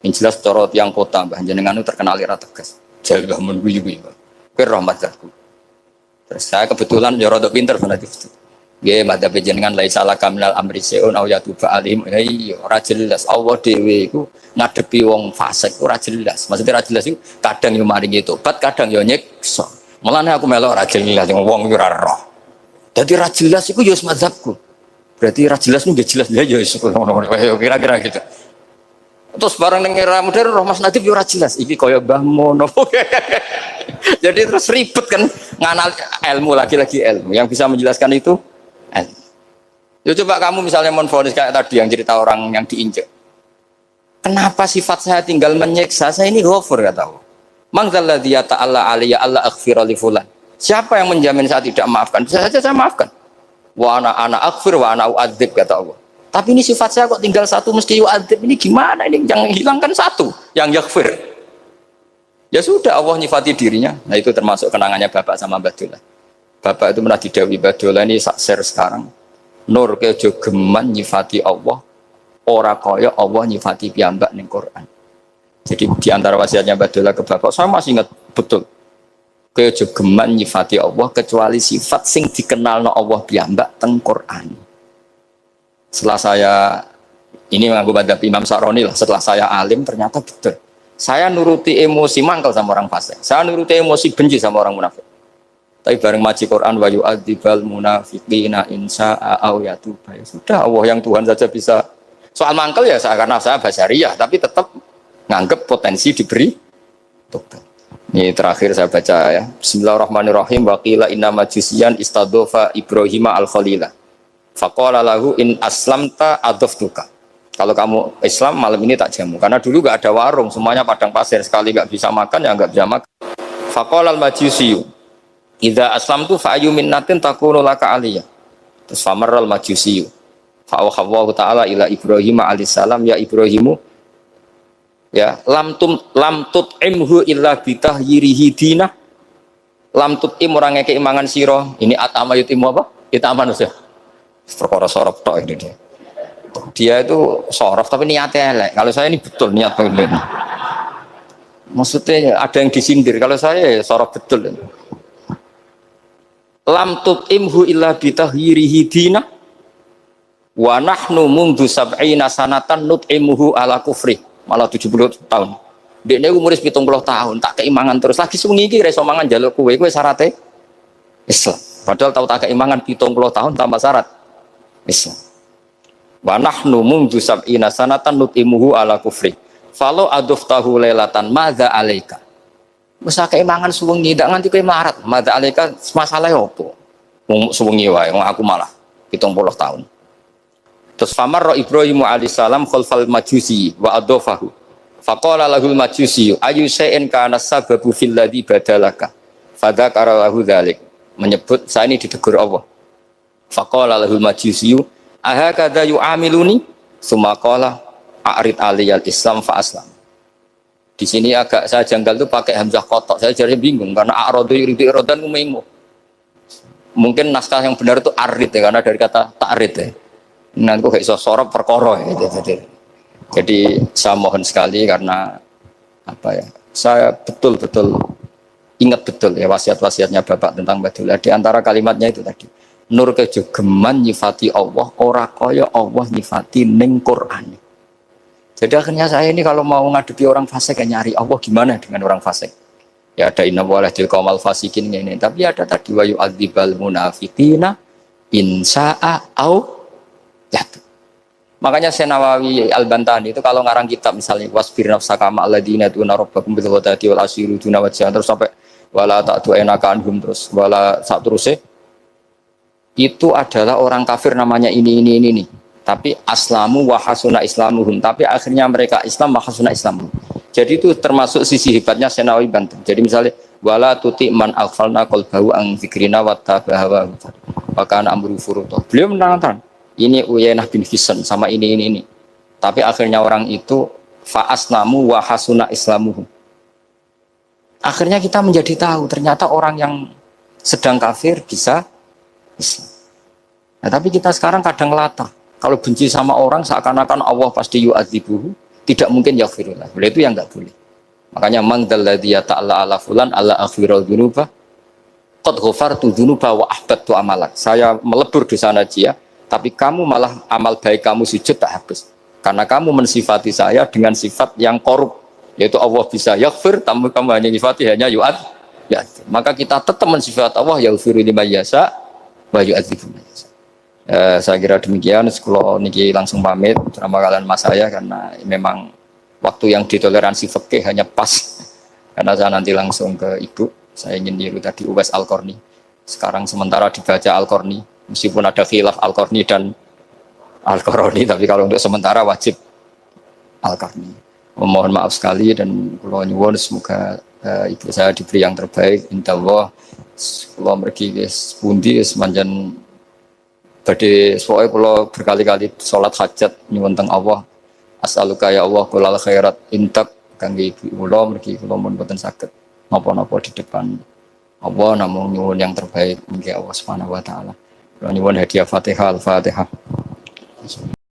[SPEAKER 1] Yang jelas corot yang kota Mbah jenengan itu terkenal ira tegas. Jare Mbah Mun guyu-guyu. "Wer mazhabku?" Terus saya kebetulan ya rada pinter fanatik. Nggih, madzhab jenengan laisa laka minal amri seun au yatuba alim. Iya, ora jelas Allah dhewe iku ngadepi wong fasik ora jelas. Maksudnya ora jelas iku kadang yo maringi tobat, kadang yo nyiksa. Mulane aku melok ora jelas wong iku ora roh. Dadi ora jelas iku yo madzhabku. Berarti ora jelas nggih jelas ya yo ngono kira-kira gitu. Terus bareng ning era modern roh Mas Nadib yo ora jelas. Iki kaya Mbah Mun. Jadi terus ribet kan nganal ilmu lagi-lagi ilmu yang bisa menjelaskan itu ilmu. Ya coba kamu misalnya menfonis kayak tadi yang cerita orang yang diinjek. Kenapa sifat saya tinggal menyiksa? Saya ini ghafur kata Allah. Man dzalladzi yata'alla alayya alla aghfira li fulan. Siapa yang menjamin saya tidak maafkan? Bisa saja saya maafkan. Wa ana aghfir wa ana u'adzib kata Allah. Tapi ini sifat saya kok tinggal satu mesti u'adzib. Ini gimana ini? Jangan hilangkan satu yang yaghfir. Ya sudah Allah nyifati dirinya. Nah itu termasuk kenangannya Bapak sama Mbak Dola. Bapak itu pernah didawi Mbak Dola ini share sekarang. Nur kejo geman nyifati Allah. Ora kaya Allah nyifati piyambak ning Quran. Jadi di antara wasiatnya Mbak Dola ke Bapak, saya masih ingat betul. Kejo geman nyifati Allah kecuali sifat sing dikenalno Allah piyambak teng Quran. Setelah saya ini mengaku madhab Imam Sa'roni lah. Setelah saya alim ternyata betul. Saya nuruti emosi mangkal sama orang fasik. Saya nuruti emosi benci sama orang munafik. Tapi bareng maji Quran wa yu'adzibal munafiqina insya'a au yatuba. Ya sudah Allah yang Tuhan saja bisa. Soal mangkal ya saya karena saya basyariyah tapi tetap nganggep potensi diberi Tobat. Ini terakhir saya baca ya. Bismillahirrahmanirrahim. Wa qila inna majusiyan istadofa Ibrahim al-Khalila. Faqala lahu in aslamta adoftuka. Kalau kamu Islam malam ini tak jamu. Karena dulu gak ada warung, semuanya padang pasir. Sekali gak bisa makan ya gak bisa makan. Faqala al-majusiyu idza aslamtu fa ayyu minnatin takunu laka aliyah. Terus famarral majusiyu. Fa'awhawallahu ta'ala ila Ibrahim alaihissalam ya Ibrahimu ya lam tut'imhu illa bitahyirihi dinah lam tut'im orang ngeke imangan siro ini atama yutimu apa? Kita aman ya perkara sorof tok ini dia itu sorof tapi niatnya elek. Kalau saya ini betul niat begini maksudnya ada yang disindir. Kalau saya ya sorof betul lam tut'imhu illa bitahyirihi dinah wa nahnu mundu sab'ina sanatan nut'imuhu ala kufri malah 70 tahun. Dekne umur 70 tahun tak keimangan terus lagi sungi iki iso mangan njaluk kowe syaratnya Islam. Padahal tahu tak keimangan 70 tahun tanpa syarat Islam. Wa nahnu mundu sab'ina sanatan nut'imuhu ala kufri. Falo aduftahu lailatan madza alaika. Wis keimangan suwengi ndak nganti kowe melarat. Madza alaika masalah opo? Wong suwengi wae wong aku malah 70 tahun. Terus famar Ibrahim alaihissalam khalfal majusi wa adofahu. Faqala lahul majusi ayu shay'in kana sababu fil ladzi badalaka. Fadzakara lahu dzalik. Menyebut saya ini ditegur Allah. Faqala lahul majusi ahakadza yu'amiluni? Summa qala a'rid aliyal islam fa aslam. Di sini agak saya janggal tuh pakai hamzah kotok. Saya jadi bingung karena a'radu yuridu iradan umaimu. Mungkin naskah yang benar itu arid ya karena dari kata ta'rid ya. Nanti kok iso sorot perkara jadi saya mohon sekali karena apa ya saya betul-betul ingat betul ya wasiat-wasiatnya Bapak tentang Badullah. Di antara kalimatnya itu tadi nur kejogeman nyifati Allah ora kaya Allah nyifati ning Quran. Jadi akhirnya saya ini kalau mau ngadepi orang fasik nyari Allah gimana dengan orang fasik ya ada inna walahil qaumal fasikin ini tapi ada tadi wa yu'adzibal munafiqina insya'a au ya. Makanya Senawawi Al-Bantani itu kalau ngarang kitab misalnya wasbir nafsaka ma'al ladzina tuna rabbakum bil ghadati wal asyiru duna wajhan terus sampai wala ta'tu enaka anhum terus wala sak terusé itu adalah orang kafir namanya ini tapi aslamu wa hasuna islamuhum tapi akhirnya mereka Islam wa hasuna islamuhum. Jadi itu termasuk sisi hebatnya Senawawi Banten. Jadi misalnya wala tuti man aghfalna qalbahu an dzikrina wa tabaha wa kana amru furuta. Beliau menerangkan ini Uyainah bin Hisn sama ini. Tapi akhirnya orang itu fa'asnamu wa hasuna islamuhum. Akhirnya kita menjadi tahu ternyata orang yang sedang kafir bisa Islam. Nah, tapi kita sekarang kadang latah. Kalau benci sama orang seakan-akan Allah pasti yu'adzibuhu, tidak mungkin yaghfirullah. Itu yang enggak boleh. Makanya man dzalladzi yata'alla ala fulan alla aghfirul dzunuba qad ghafartu dzunuba wa ahbattu amalak. Saya melebur dosa najiyah tapi kamu malah amal baik kamu sujud tak habis karena kamu mensifati saya dengan sifat yang korup yaitu Allah bisa yaghfir tapi kamu hanya sifati hanya yu'ad ya. Maka kita tetap mensifat Allah yaghfiru liman yasha wa yu'adzibu man yasha. Saya kira demikian sekolah niki langsung pamit sama kalian mas saya karena memang waktu yang ditoleransi fikih hanya pas karena saya nanti langsung ke ibu saya ingin niru tadi Uwais Al-Qarni sekarang sementara dibaca Al-Qarni meskipun ada khilaf Al-Qarni dan Al-Qarni tapi kalau untuk sementara wajib Al-Qarni. Memohon maaf sekali dan kula nyuwun semoga ibu saya diberi yang terbaik insyaallah. Kula mergi wis pundi semanjan badhe soe kula berkali-kali salat hajat nyuwun teng Allah. As'aluka ya Allah kulal khairat intak kangge ibu kula mergi kula mun boten saged napa-napa di depan Allah namung nyuwun yang terbaik mungkin Allah Subhanahu wa taala. Nyuwun hadiah Fatihah Al-Fatihah.